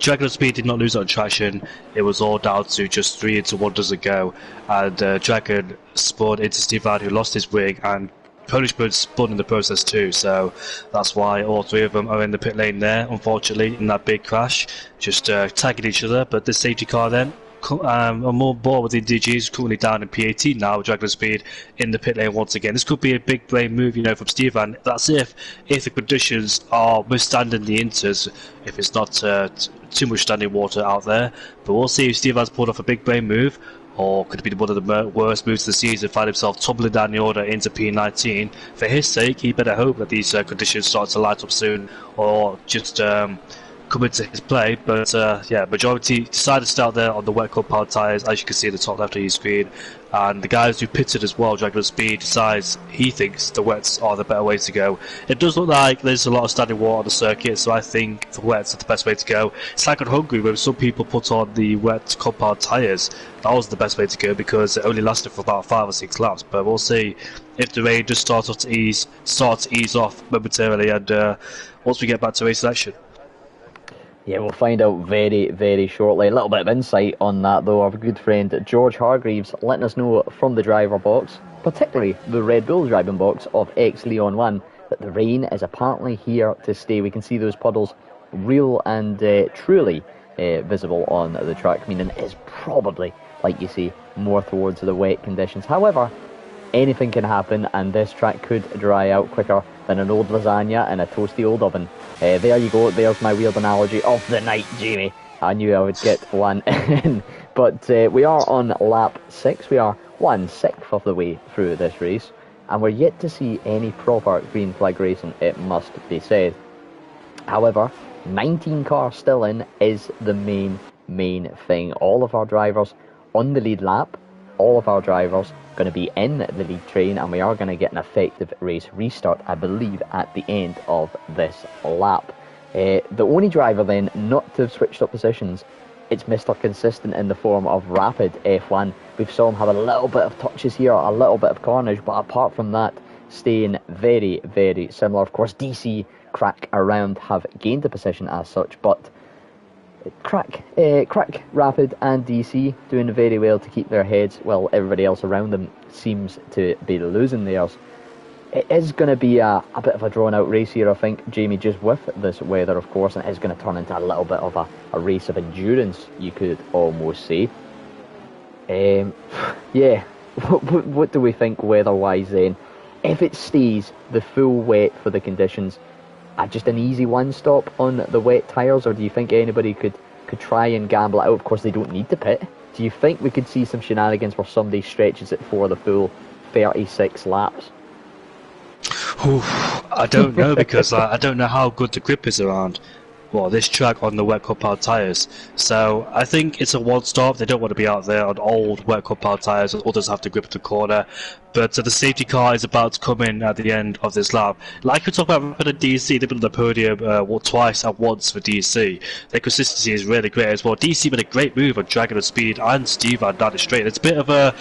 Dragon of Speed did not lose on traction, it was all down to just 3 into 1 doesn't go, and Dragon spun into Stevan, who lost his wing, and Punishment spun in the process too, so that's why all 3 of them are in the pit lane there, unfortunately, in that big crash, just tagging each other. But this safety car then I'm more bored with the DGs currently down in P18 now, Dragon Speed in the pit lane once again. This could be a big blame move, from Stevan. That's if the conditions are withstanding the inters, if it's not too much standing water out there. But we'll see if Stevan's pulled off a big blame move, or could it be one of the worst moves of the season, find himself tumbling down the order into P19. For his sake, he better hope that these conditions start to light up soon, or just come into his play. But majority decided to start there on the wet compound tyres, as you can see at the top left of your screen. And the guys who pitted as well, Dragon Speed, decides he thinks the wets are the better way to go. It does look like there's a lot of standing water on the circuit, so I think the wets are the best way to go. It's like on Hungary, where some people put on the wet compound tyres. That was the best way to go because it only lasted for about 5 or 6 laps. But we'll see if the rain just starts to ease off momentarily, and once we get back to race selection. Yeah, we'll find out very, very shortly. A little bit of insight on that, though. Our good friend George Hargreaves letting us know from the driver box, particularly the Red Bull driving box of ex-Leon 1, that the rain is apparently here to stay. We can see those puddles real and truly visible on the track, meaning it is probably, like you say, more towards the wet conditions. However, anything can happen, and this track could dry out quicker than an old lasagna in a toasty old oven. There you go, there's my weird analogy of the night, Jamie. I knew I would get one in. But we are on lap 6. We are 1/6 of the way through this race, and we're yet to see any proper green flag racing, it must be said. However, 19 cars still in is the main thing. All of our drivers on the lead lap, all of our drivers going to be in the lead train, and we are going to get an effective race restart, I believe, at the end of this lap. The only driver then not to have switched up positions, it's Mr. Consistent in the form of Rapid F1. We've saw him have a little bit of touches here, a little bit of carnage, but apart from that, staying very, very similar. Of course, DC, Crack around have gained the position as such, but Crack, Rapid and DC doing very well to keep their heads while everybody else around them seems to be losing theirs. It is going to be a bit of a drawn out race here, I think, Jamie, just with this weather, of course, and it is going to turn into a little bit of a race of endurance, you could almost say. Yeah, what do we think weather-wise then? If it stays the full wet for the conditions, just an easy one stop on the wet tyres, or do you think anybody could try and gamble it out? Of course, they don't need to pit. Do you think we could see some shenanigans where somebody stretches it for the full 36 laps? I don't know, because I don't know how good the grip is around this track on the wet compound tyres. So I think it's a one stop. They don't want to be out there on old wet compound tyres, others have to grip the corner. But the safety car is about to come in at the end of this lap. Like we talked about Rapid and DC, they've been on the podium twice at once for DC. Their consistency is really great as well. DC made a great move on Dragon and Speed and Stevan down the straight. It's a bit of a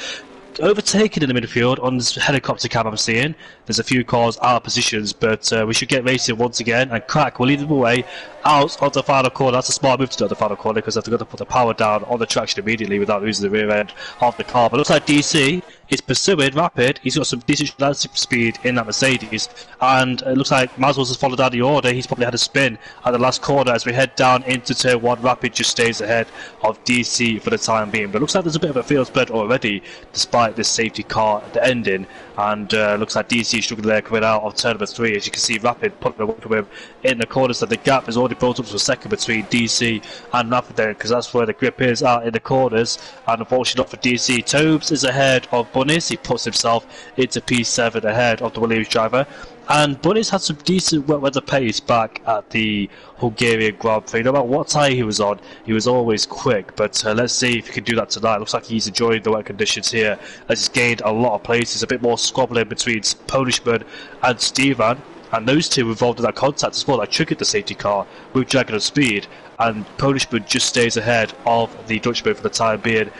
overtaken in the midfield on this helicopter cam I'm seeing. There's a few cars out of positions, but we should get racing once again, and Crack will lead them away out of the final corner. That's a smart move to do at the final corner, because they've got to put the power down on the traction immediately without losing the rear end of the car. But it looks like DC is pursuing Rapid. He's got some decent speed in that Mercedes, and it looks like Maswell's has followed down the order. He's probably had a spin at the last corner as we head down into turn 1. Rapid just stays ahead of DC for the time being, but it looks like there's a bit of a field spread already despite this safety car at the ending, and looks like DC is struggling there coming out of turn number 3. As you can see, Rapid putting away from him in the corner, so the gap is already built up to a second between DC and Rapid there, because that's where the grip is out in the corners. And unfortunately not for DC, Tobes is ahead of Bunnies. He puts himself into P7 ahead of the Williams driver, and Bunnies had some decent wet weather pace back at the Hungarian Grand Prix. No matter what tyre he was on, he was always quick, but let's see if he can do that tonight. Looks like he's enjoying the wet conditions here, as he's gained a lot of places. A bit more squabbling between Polishman and Stevan, and those two were involved in that contact as well. That triggered the safety car with Dragon of Speed, and Polishman just stays ahead of the Dutchman for the time being.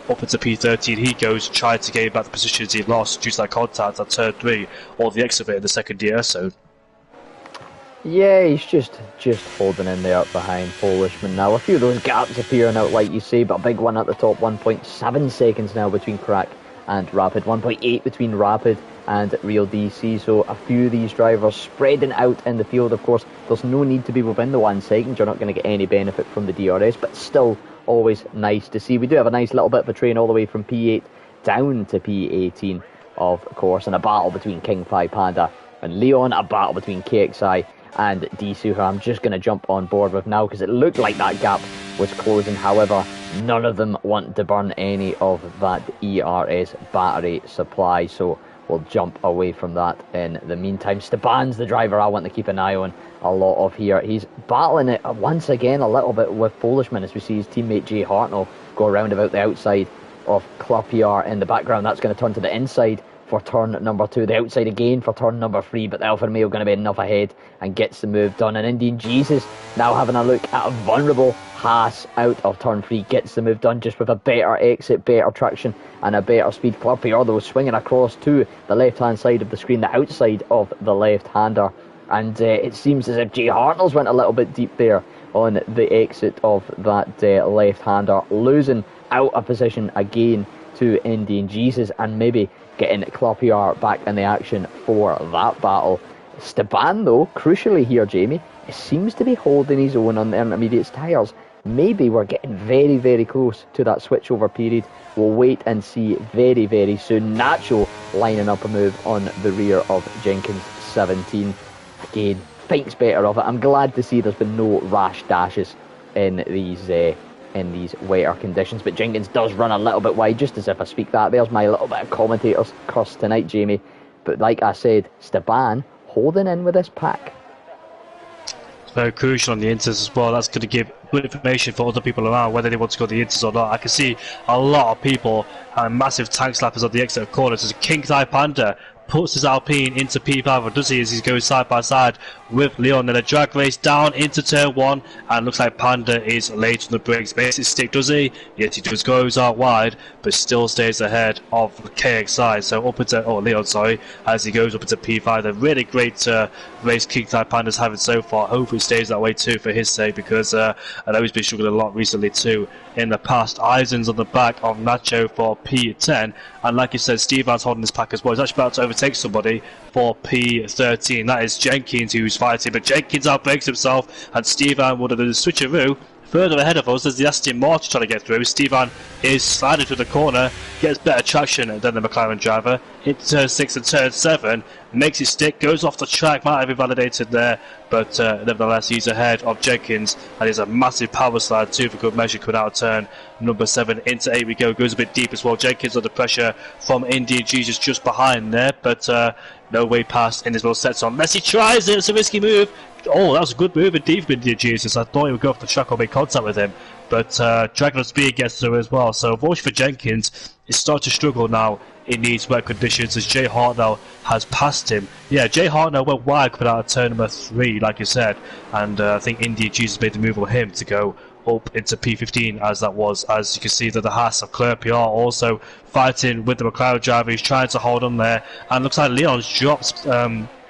Up into P13 he goes, trying to gain back the positions he lost due to that contact at turn 3, or the exit in the second DRS zone. Yeah, he's just holding in there behind Polishman now. A few of those gaps appearing out, like you say, but a big one at the top. 1.7 seconds now between Crack and Rapid, 1.8 between Rapid and Real DC. So a few of these drivers spreading out in the field. Of course, there's no need to be within the 1 second. You're not going to get any benefit from the DRS, but still always nice to see. We do have a nice little bit of a train all the way from P8 down to P18, of course, and a battle between King Fly Panda and Leon, a battle between KXI and Disu, who I'm just going to jump on board with now because it looked like that gap was closing. However, none of them want to burn any of that ERS battery supply, so we'll jump away from that in the meantime. Steban's the driver I want to keep an eye on a lot of here. He's battling it once again a little bit with Polishman as we see his teammate Jay Hartnell go around about the outside of Club PR in the background. That's going to turn to the inside for turn number 2, the outside again for turn number 3, but the Alfa Romeo going to be enough ahead and gets the move done. And Indian Jesus now having a look at a vulnerable Haas out of turn 3, gets the move done just with a better exit, better traction and a better speed. Club PR though swinging across to the left hand side of the screen, the outside of the left hander, and it seems as if Jay Hartnell's went a little bit deep there on the exit of that left hander, losing out of position again to Indian Jesus and maybe getting Club PR back in the action for that battle. Steban though, crucially here, Jamie, seems to be holding his own on the intermediates tyres. Maybe we're getting very, very close to that switchover period. We'll wait and see very, very soon. Nacho lining up a move on the rear of Jenkins 17. Again, thinks better of it. I'm glad to see there's been no rash dashes in these wetter conditions, but Jenkins does run a little bit wide, just as if I speak that. There's my little bit of commentator's curse tonight, Jamie. But like I said, Steban holding in with this pack. It's very crucial on the inters as well. That's going to give good information for other people around whether they want to go the inters or not. I can see a lot of people having massive tank slappers on the exit of corners. There's a King's Eye Panda puts his Alpine into P5, or does he, as he's going side by side with Leon. Then a drag race down into turn 1, and looks like Panda is late on the brakes. Makes it stick, does he? Yes, he does. Goes out wide, but still stays ahead of KXI. So up into, Leon, sorry, as he goes up into P5. The really great race King Type Panda's having so far. Hopefully it stays that way too for his sake, because I know he's been struggling a lot recently too in the past. Eisen's on the back of Nacho for P10, and like you said, Stevan's holding his pack as well. He's actually about to overtake somebody for P13. That is Jenkins who's fighting, but Jenkins outbreaks himself, and Stevan would have done a switcheroo. Further ahead of us, there's the Aston Martin trying to get through. Stevan is sliding through the corner, gets better traction than the McLaren driver. Into turn 6 and turn 7, makes it stick, goes off the track, might have been validated there, but nevertheless he's ahead of Jenkins, and he's a massive power slide too for good measure coming out of turn number 7. Into 8 we go, goes a bit deep as well. Jenkins under pressure from Indian Jesus just behind there, but no way past in his little sets on. Messi tries it, it's a risky move. Oh, that was a good move indeed from Indian Jesus. I thought he would go off the track or make contact with him, but Dragon of Speed gets through as well. So unfortunately for Jenkins, he's starting to struggle now in these wet conditions as Jay Hartnell has passed him. Yeah, Jay Hartnell went wide coming out of turn number 3, like you said, and I think Indian Jesus made the move on him to go up into P15 as that was. As you can see that the Haas of Claire PR also fighting with the McLaren driver. He's trying to hold on there, and looks like Leon's dropped,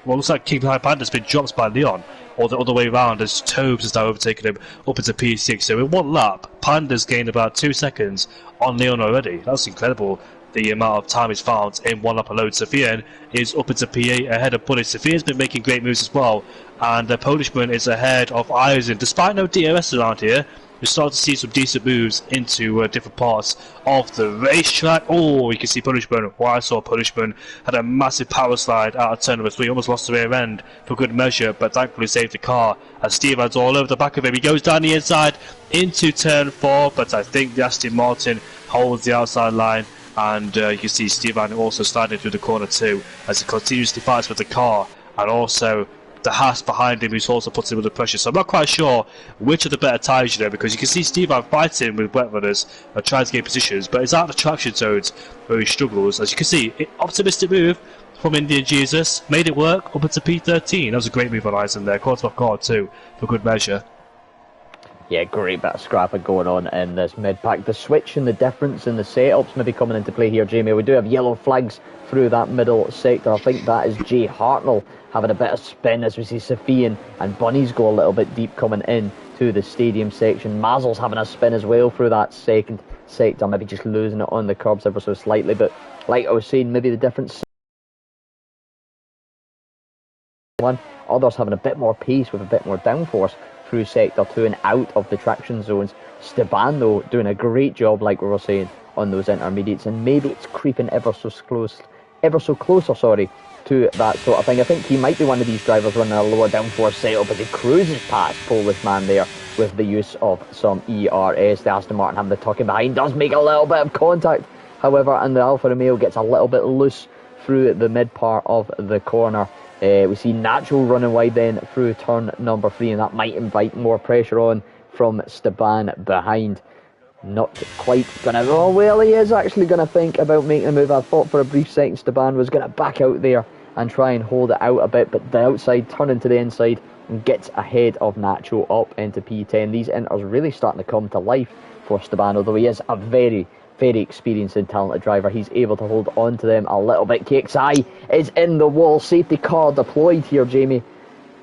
looks like King High Panda's been dropped by Leon, or the other way around as Tobes has now overtaken him up into P6. So in one lap, Panda's gained about 2 seconds on Leon already. That's incredible, the amount of time he's found in one lap alone. Sofian is up into P8 ahead of Bullet. Sofian's been making great moves as well, and the Polishman is ahead of Eisen. Despite no DRS around here, we start to see some decent moves into different parts of the racetrack. Oh, you can see Punishment. Well, I saw Punishment had a massive power slide out of turn number 3, almost lost the rear end for good measure, but thankfully saved the car. As Stevan's all over the back of him, he goes down the inside into turn 4, but I think the Aston Martin holds the outside line, and you can see Stevan also sliding through the corner too as he continuously fights with the car, and also the Haas behind him who's also putting him under pressure. So I'm not quite sure which of the better tyres, because you can see Stevan fighting with wet runners and trying to get positions, but it's out of the traction zones where he struggles. As you can see, optimistic move from Indian Jesus, made it work up into P13. That was a great move on Eisen there, caught off guard too for good measure. Yeah, great bit of scrapping going on in this mid-pack. The switch and the difference in the setups maybe coming into play here, Jamie. We do have yellow flags through that middle sector. I think that is Jay Hartnell having a bit of spin as we see Sofian and Bunnies go a little bit deep coming in to the stadium section. Mazel's having a spin as well through that second sector, maybe just losing it on the curbs ever so slightly. But like I was saying, maybe the difference, others having a bit more pace with a bit more downforce through Sector 2 and out of the traction zones. Esteban, though, doing a great job, like we were saying, on those intermediates, and maybe it's creeping ever so closer, to that sort of thing. I think he might be one of these drivers running a lower downforce setup as he cruises past Polish man there with the use of some ERS. The Aston Martin having the tucking behind does make a little bit of contact, however, and the Alfa Romeo gets a little bit loose through the mid part of the corner. We see Nacho running wide then through turn number 3, and that might invite more pressure on from Esteban behind. Not quite gonna, oh well, he is actually gonna think about making a move. I thought for a brief second Esteban was gonna back out there and try and hold it out a bit, but the outside turning to the inside and gets ahead of Nacho up into P10. These inters really starting to come to life for Esteban, although he is a very, very experienced and talented driver. He's able to hold on to them a little bit. KXI is in the wall, safety car deployed here, Jamie,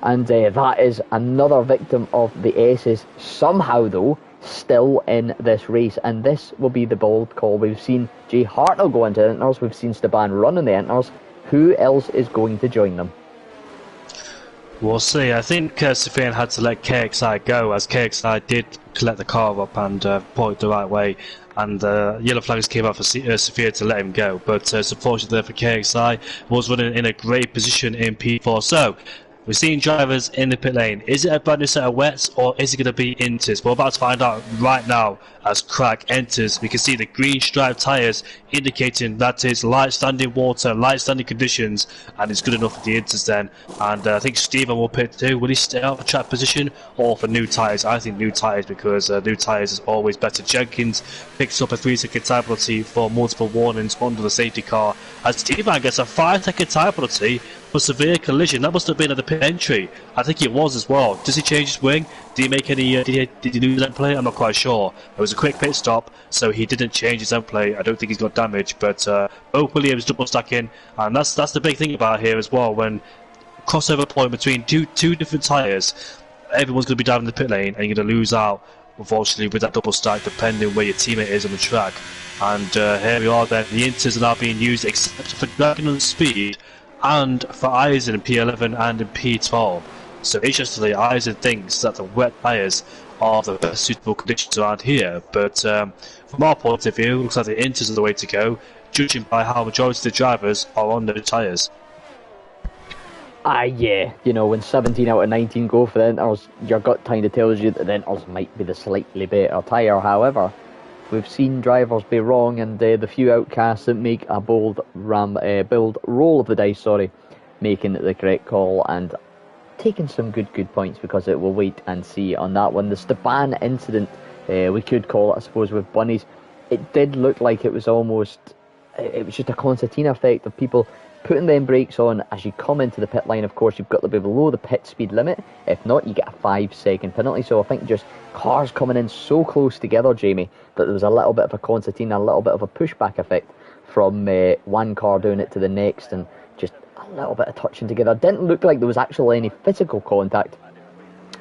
and that is another victim of the S's. Somehow though, still in this race, and this will be the bold call. We've seen Jay Hartnell go into inters, we've seen Esteban run in the inters. Who else is going to join them? We'll see. I think Sofian had to let KXI go, as KXI did collect the car up and point the right way, and yellow flags came up for Sophia to let him go, but unfortunately for KXI was running in a great position in P4. So we're seeing drivers in the pit lane. Is it a brand new set of wets, or is it going to be inters? We're about to find out right now as Crack enters. We can see the green striped tyres indicating that is light standing water, light standing conditions, and it's good enough for the inters then. And I think Stephen will pit too. Will he stay out of track position or for new tyres? I think new tyres, because new tyres is always better. Jenkins picks up a 3-second tyre penalty for multiple warnings under the safety car, as Stephen gets a 5-second tyre penalty for severe collision. That must have been at the pit entry. I think it was as well. Does he change his wing? Did he make any? Did he lose his end plate? I'm not quite sure. It was a quick pit stop, so he didn't change his end plate. I don't think he's got damage, but both Williams double stacking, and that's the big thing about here as well. When crossover point between two different tyres, everyone's going to be down in the pit lane, and you're going to lose out, unfortunately, with that double stack, depending where your teammate is on the track. And here we are. Then the inters are now being used, except for Dragon and Speed, and for Eisen in P11 and in P12. So interestingly, Eisen thinks that the wet tyres are the best suitable conditions around here, but from our point of view, it looks like the inters are the way to go, judging by how majority of the drivers are on the tyres. Yeah, you know, when 17 out of 19 go for the inters, your gut kind of tells you that the inters might be the slightly better tyre. However, we've seen drivers be wrong, and the few outcasts that make a bold roll of the dice, making the correct call and taking some good points, because it will wait and see on that one. The Esteban incident, we could call it, I suppose, with bunnies. It did look like it was just a concertina effect of people putting them brakes on as you come into the pit line. Of course, you've got to be below the pit speed limit. If not, you get a 5-second penalty. So I think just cars coming in so close together, Jamie, that there was a little bit of a concertina, a little bit of a pushback effect from one car doing it to the next, and just a little bit of touching together. Didn't look like there was actually any physical contact.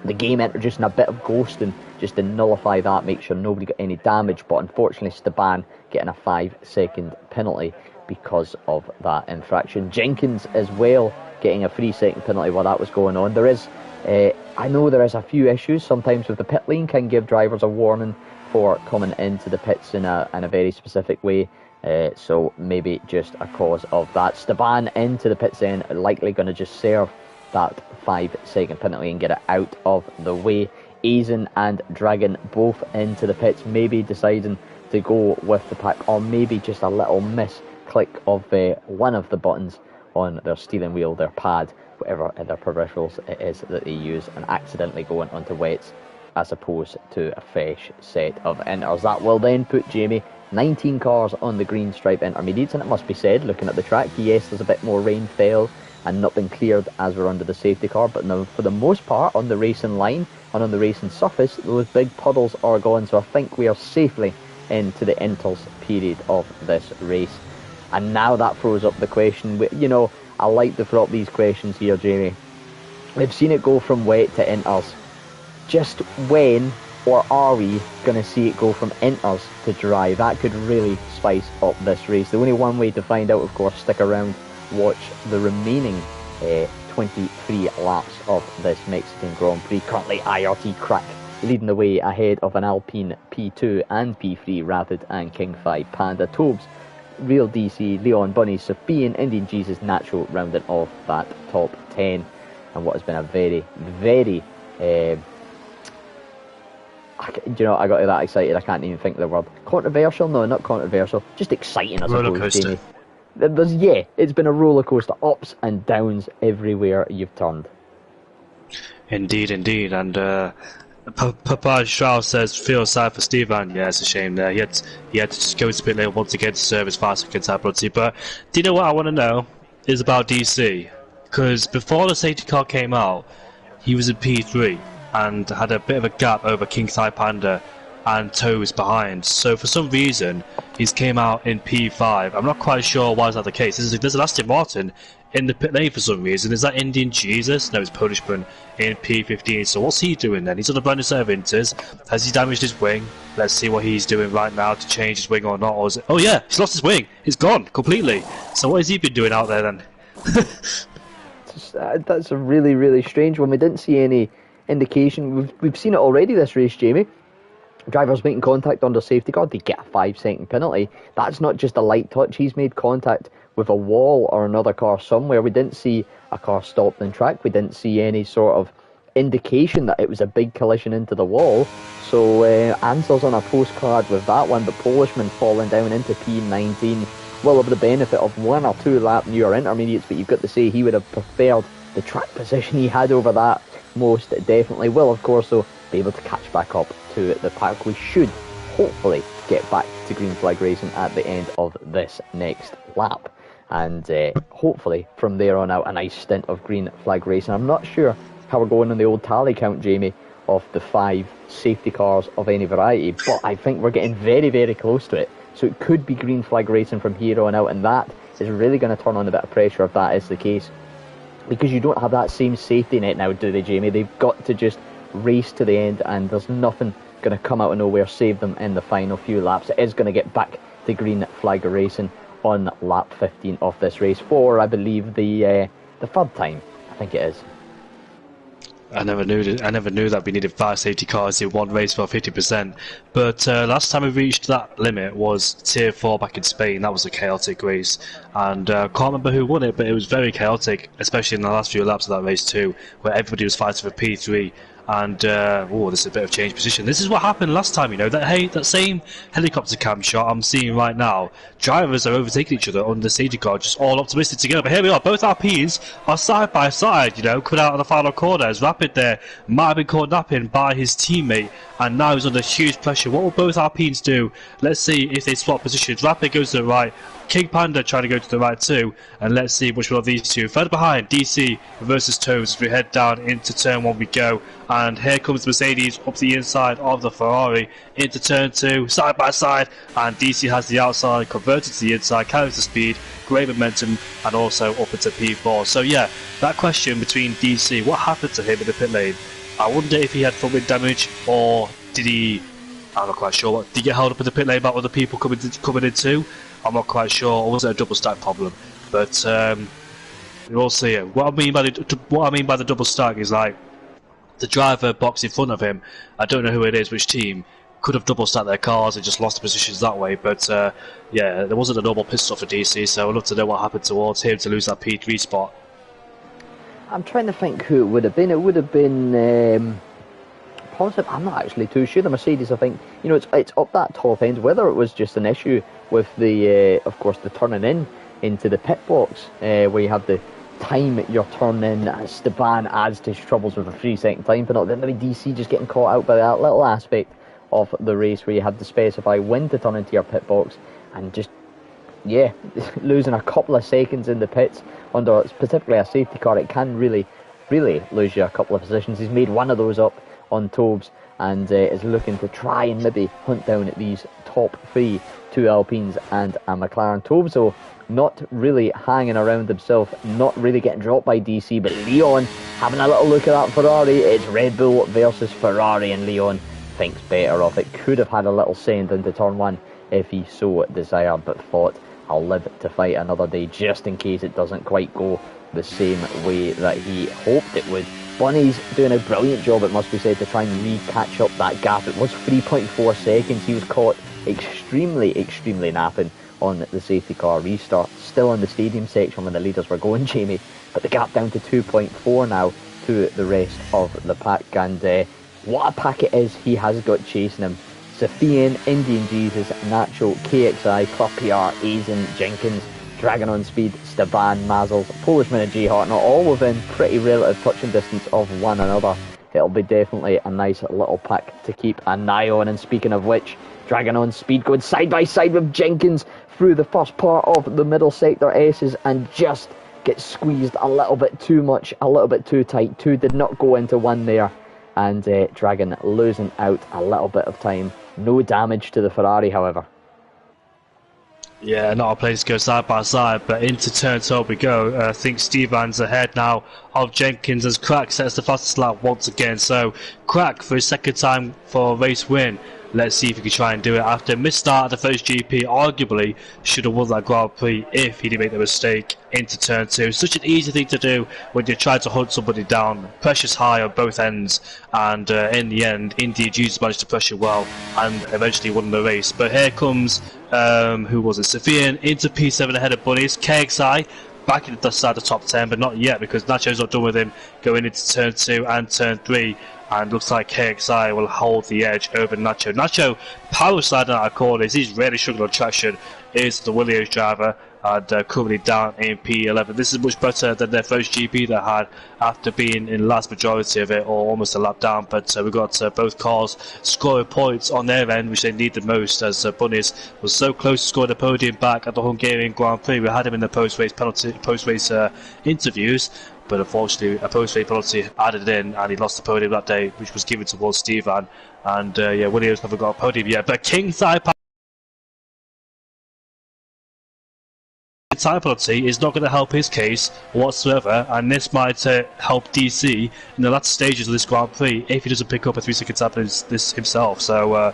The game introducing a bit of ghosting just to nullify that, make sure nobody got any damage, but unfortunately Esteban getting a 5-second penalty because of that infraction. Jenkins as well getting a 3-second penalty while that was going on. There is, I know there is a few issues sometimes with the pit lane, can give drivers a warning for coming into the pits in a very specific way. So maybe just a cause of that. Esteban into the pits then, likely going to just serve that 5-second penalty and get it out of the way. Eisen and Dragon both into the pits, maybe deciding to go with the pack, or maybe just a little misclick of one of the buttons on their steering wheel, their pad, whatever their peripherals it is that they use, and accidentally going onto wets as opposed to a fresh set of inters. That will then put, Jamie, 19 cars on the green stripe intermediates, and it must be said, looking at the track, yes, there's a bit more rain fell and not been cleared as we're under the safety car, but no, for the most part on the racing line and on the racing surface, those big puddles are gone. So I think we are safely into the inters period of this race. And now that throws up the question, you know, I like to throw up these questions here, Jamie. We've seen it go from wet to inters. Just when, or are we going to see it go from inters to dry? That could really spice up this race. The only one way to find out, of course, stick around, watch the remaining 23 laps of this Mexican Grand Prix. Currently IRT Crack leading the way ahead of an Alpine P2 and P3 Rapid and King 5 Panda. Tobes, Real DC, Leon, Bunny, Sofian, Indian Jesus, Natural rounding off that top 10. And what has been a very, very... do you know, I got that excited, I can't even think of the word. Controversial? No, not controversial. Just exciting, I suppose, Jamie. Yeah, it's been a roller coaster, ups and downs everywhere you've turned. Indeed, and Papa Strauss says, feel sad for Stevan. Yeah, it's a shame there. He had to just go to pit lane once again to serve his fast against Abruzzi. But do you know what I want to know is about DC? Because before the safety car came out, he was in P3 and had a bit of a gap over King Thai Panda and Toes behind. So for some reason, he's came out in P5. I'm not quite sure why is that the case. There's an Aston Martin in the pit lane for some reason. Is that Indian Jesus? No, it's Polishman in P15. So what's he doing then? He's on a brand new set of inters. Has he damaged his wing? Let's see what he's doing right now to change his wing or not. Or is it... Oh yeah, he's lost his wing. It's gone completely. So what has he been doing out there then? That's a really, really strange one. We didn't see any indication. We've seen it already this race, Jamie. Drivers making contact under safety car, they get a 5-second penalty. That's not just a light touch. He's made contact with a wall or another car somewhere. We didn't see a car stopped in track. We didn't see any sort of indication that it was a big collision into the wall. So answers on a postcard with that one, but Polishman falling down into P19 will have the benefit of 1 or 2 lap newer intermediates, but you've got to say he would have preferred the track position he had over that most definitely. Will, of course, though, be able to catch back up to the pack. We should hopefully get back to green flag racing at the end of this next lap, and hopefully from there on out a nice stint of green flag racing. I'm not sure how we're going on the old tally count, Jamie, of the 5 safety cars of any variety, but I think we're getting very, very close to it. So it could be green flag racing from here on out, and that is really going to turn on a bit of pressure if that is the case, because you don't have that same safety net now, do they, Jamie? They've got to just race to the end, and there's nothing going to come out of nowhere, save them in the final few laps. It is going to get back to green flag racing on lap 15 of this race for, I believe, the third time. I think it is. I never knew that we needed 5 safety cars in one race for 50%. But last time we reached that limit was Tier 4 back in Spain. That was a chaotic race, and I can't remember who won it, but it was very chaotic, especially in the last few laps of that race too, where everybody was fighting for P3. And this is a bit of change position. This is what happened last time, you know, that same helicopter cam shot I'm seeing right now. Drivers are overtaking each other on the safety car, just all optimistic together. But here we are, both Alpines are side by side, you know, coming out on the final corner. As Rapid there might have been caught napping by his teammate, and now he's under huge pressure. What will both Alpines do? Let's see if they swap positions. Rapid goes to the right, King Panda trying to go to the right too, and let's see which one of these two. Further behind, DC versus Toes as we head down into turn 1 we go, and here comes Mercedes up the inside of the Ferrari into turn 2, side by side, and DC has the outside, converted to the inside, carries the speed, great momentum, and also up into P4. So yeah, that question between DC, what happened to him in the pit lane? I wonder if he had front wing damage, or did he... I'm not quite sure. Did he get held up in the pit lane by other people coming in too? I'm not quite sure. Or was it a double stack problem? But we'll see. What I mean by the double stack is, like, the driver box in front of him, I don't know who it is, which team, could have double stacked their cars and just lost the positions that way. But yeah, there wasn't a normal pit stop for DC, so I'd love to know what happened towards him to lose that P3 spot. I'm trying to think who it would have been. It would have been possible. I'm not actually too sure. The Mercedes, I think, you know, it's up that top end. Whether it was just an issue with the, of course, the turning into the pit box, where you have the time you're turning, Esteban adds to his troubles with a 3-second time penalty. Then maybe DC just getting caught out by that little aspect of the race where you had to specify when to turn into your pit box, and just, yeah, losing a couple of seconds in the pits under specifically a safety car, it can really, really lose you a couple of positions. He's made one of those up on Tobes, and is looking to try and maybe hunt down at these top 3, 2 Alpines and a McLaren. Tobes, though, not really hanging around himself, not really getting dropped by DC, but Leon having a little look at that Ferrari. It's Red Bull versus Ferrari, and Leon thinks better of it. Could have had a little send into turn 1 if he so desired, but thought, I'll live to fight another day just in case it doesn't quite go the same way that he hoped it would. Bunny's doing a brilliant job, it must be said, to try and re-catch up that gap. It was 3.4 seconds. He was caught extremely napping on the safety car restart. Still in the stadium section when the leaders were going, Jamie. But the gap down to 2.4 now to the rest of the pack. And what a pack it is he has got chasing him. Sofian, Indian Jesus, Nacho, KXI, Club PR, Aizen, Jenkins, Dragon on Speed, Staban, Mazzles, Polishman and J-Hart, not all within pretty relative touching distance of one another. It'll be definitely a nice little pack to keep an eye on. And speaking of which, Dragon on Speed going side by side with Jenkins through the first part of the middle sector S's and just gets squeezed a little bit too much, a little bit too tight. Two did not go into one there, and Dragon losing out a little bit of time. No damage to the Ferrari, however. Yeah, not a place to go side by side, but into turn 12 we go. I think Stevan's ahead now of Jenkins as Crack sets the fastest lap once again. So Crack for his second time for a race win. Let's see if he can try and do it after a missed start at the first GP. Arguably should have won that Grand Prix if he didn't make the mistake into turn 2. Such an easy thing to do when you try to hunt somebody down. Pressure's high on both ends, and in the end, India Jesus managed to pressure well and eventually won the race. But here comes, who was it? Sofian into P7 ahead of Bunnies. KXI back inside the top 10, but not yet because Nacho's not done with him going into turn 2 and turn 3. And looks like KXI will hold the edge over Nacho. Nacho power sliding out of corners. He's really struggling on traction. Is the Williams driver and currently down in P11. This is much better than their first GP they had after being in the last majority of it, or almost a lap down. But we've got both cars scoring points on their end, which they need the most, as Bunnies was so close to scoring the podium back at the Hungarian Grand Prix. We had him in the post-race interviews. But unfortunately, a post-race penalty added in, and he lost the podium that day, which was given towards Stevan. And yeah, Williams haven't got a podium yet. But King Thai penalty is not going to help his case whatsoever, and this might help DC in the latter stages of this Grand Prix if he doesn't pick up a 3-second time this himself. So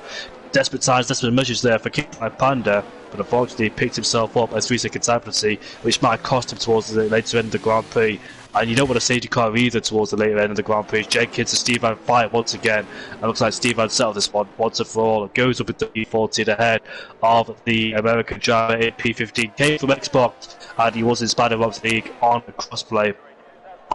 desperate times, desperate measures there for King Thai Panda. But unfortunately, he picked himself up a 3-second time penalty, which might cost him towards the later end of the Grand Prix. And you don't want a safety car either towards the later end of the Grand Prix. Jenkins and Stevan fight once again. And looks like Stevan settled this one once and for all. It goes up into P14 ahead of the American driver in P15. Came from Xbox, and he was in Spider-Man's League on crossplay.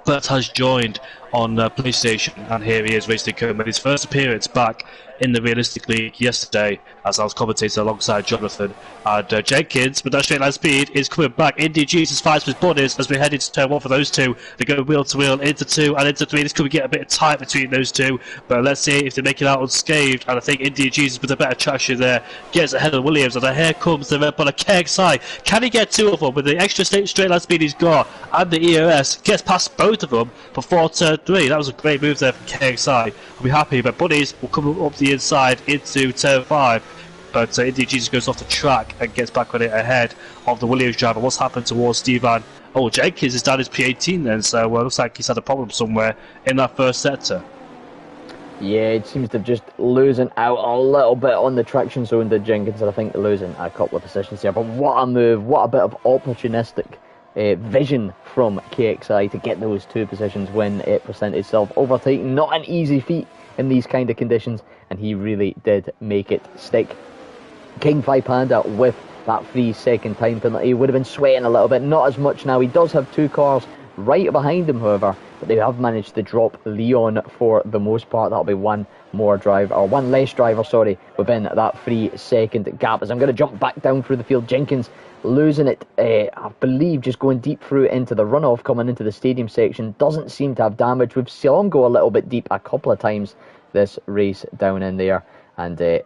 But has joined on PlayStation, and here he is racing Kermit, his first appearance back in the Realistic League yesterday, as I was commentating alongside Jonathan and Jenkins. But that straight line speed is coming back. Indy Jesus fights with Bunnies as we head into turn 1 for those two. They go wheel to wheel into 2 and into 3. This could get a bit tight between those two, but let's see if they make it out unscathed. And I think Indy Jesus with a better traction there gets ahead of Williams, and here comes the Red Bull KXI. Can he get two of them with the extra straight line speed he's got, and the EOS gets past both of them before turn 3? That was a great move there from KXI. I'll be happy, but Bunnies will come up the inside into turn 5. But Indy Jesus goes off the track and gets back on it ahead of the Williams driver. What's happened towards Stevan? Oh, Jenkins is down his P18 then, so looks like he's had a problem somewhere in that first sector. Yeah, it seems to just losing out a little bit on the traction zone to Jenkins, and I think losing a couple of positions here. But what a move, what a bit of opportunistic vision from KXI to get those two positions when it presented itself. Overtaking, not an easy feat in these kind of conditions, and he really did make it stick. King Thai Panda with that 3-second time penalty would have been sweating a little bit, not as much now. He does have two cars right behind him, however, but they have managed to drop Leon for the most part. That'll be one less driver, within that 3-second gap. As I'm going to jump back down through the field, Jenkins losing it, I believe, just going deep through into the runoff, coming into the stadium section. Doesn't seem to have damage. We've seen him go a little bit deep a couple of times this race down in there. And the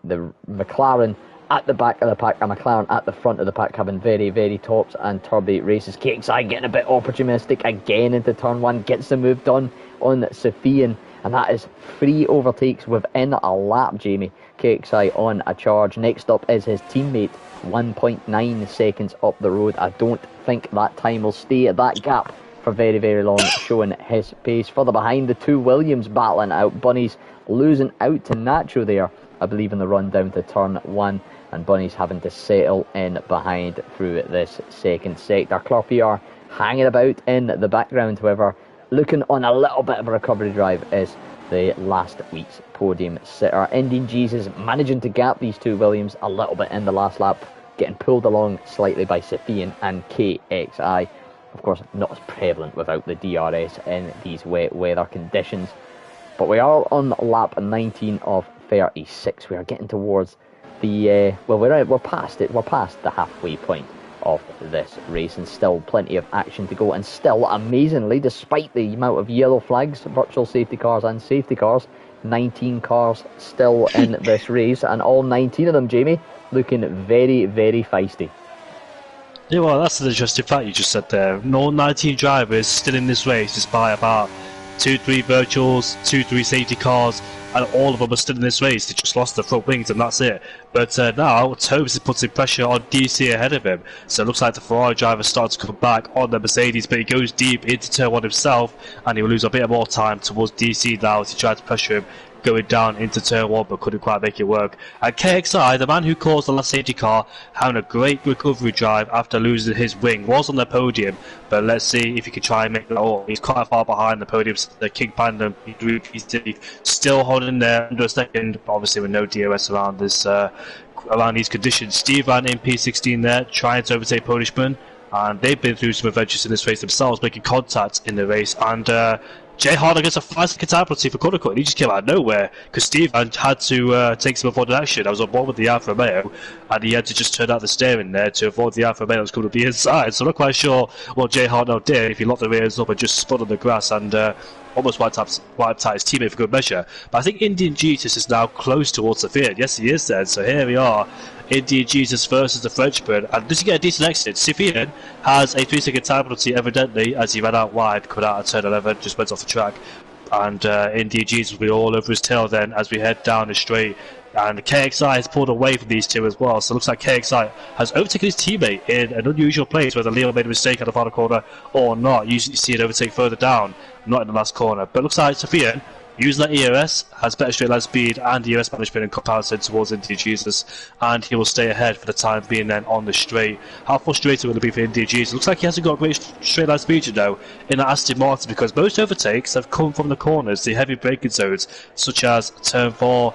McLaren at the back of the pack, and McLaren at the front of the pack, having very, very tops and turbo races. KXI getting a bit opportunistic again into turn 1, gets the move done on Sofian, and that is 3 overtakes within a lap, Jamie. KXI on a charge. Next up is his teammate, 1.9 seconds up the road. I don't think that time will stay at that gap for very, very long, showing his pace. Further behind, the two Williams battling out. Bunnies losing out to Nacho there, I believe, in the run down to turn 1. and Bunny's having to settle in behind through this second sector. Cloppier hanging about in the background, however, looking on a little bit of a recovery drive is the last week's podium sitter. Indian Jesus managing to gap these two Williams a little bit in the last lap, getting pulled along slightly by Sofian and KXI. Of course, not as prevalent without the DRS in these wet weather conditions. But we are on lap 19 of 36. We are getting towards the we're past it. We're past the halfway point of this race, and still plenty of action to go. And still, amazingly, despite the amount of yellow flags, virtual safety cars and safety cars, 19 cars still in this race, and all 19 of them, Jamie, looking very, very feisty. Yeah, well, that's an interesting fact you just said there. No 19 drivers still in this race, despite about 2-3 virtuals, 2-3 safety cars, and all of them are still in this race. They just lost the front wings, and that's it. But now, Tobes is putting pressure on DC ahead of him. So it looks like the Ferrari driver starts to come back on the Mercedes, but he goes deep into turn 1 himself, and he will lose a bit more time towards DC now as he tries to pressure him going down into turn 1, but couldn't quite make it work. And KXI, the man who caused the last safety car, having a great recovery drive after losing his wing, was on the podium, but let's see if he can try and make that up. He's quite far behind the podium. The King Panda, he's still holding there under a second, but obviously with no DRS around this around these conditions. Steve ran in P16 there, trying to overtake Polishman, and they've been through some adventures in this race themselves, making contact in the race, and Jay Harder gets a 5-second time penalty for Conaco, and he just came out of nowhere because Steve had to take some avoided action. I was on board with the Alfa Romeo, and he had to just turn out the steering there to avoid the Alfa Romeo that was coming up the inside. So I'm not quite sure what Jay Harder did if he locked the rears up and just spun on the grass and almost wiped out his teammate for good measure. But I think Indian Jesus is now close towards the field. Yes, he is then. So here we are. Indian Jesus versus the Frenchman, and does he get a decent exit? Sofian has a 3-second time penalty evidently as he ran out wide, coming out at turn 11, just went off the track, and Indian Jesus will be all over his tail then as we head down the straight. And KXI has pulled away from these two as well, so it looks like KXI has overtaken his teammate in an unusual place, whether Leo made a mistake at the final corner or not. Usually you see it overtake further down, not in the last corner. But it looks like Sofian, using that ERS, has better straight line speed and ERS management in comparison towards Indian Jesus, and he will stay ahead for the time being then on the straight. How frustrating will it be for Indian Jesus? Looks like he hasn't got great straight line speed, you know, in that Aston Martin, because most overtakes have come from the corners, the heavy braking zones, such as turn 4,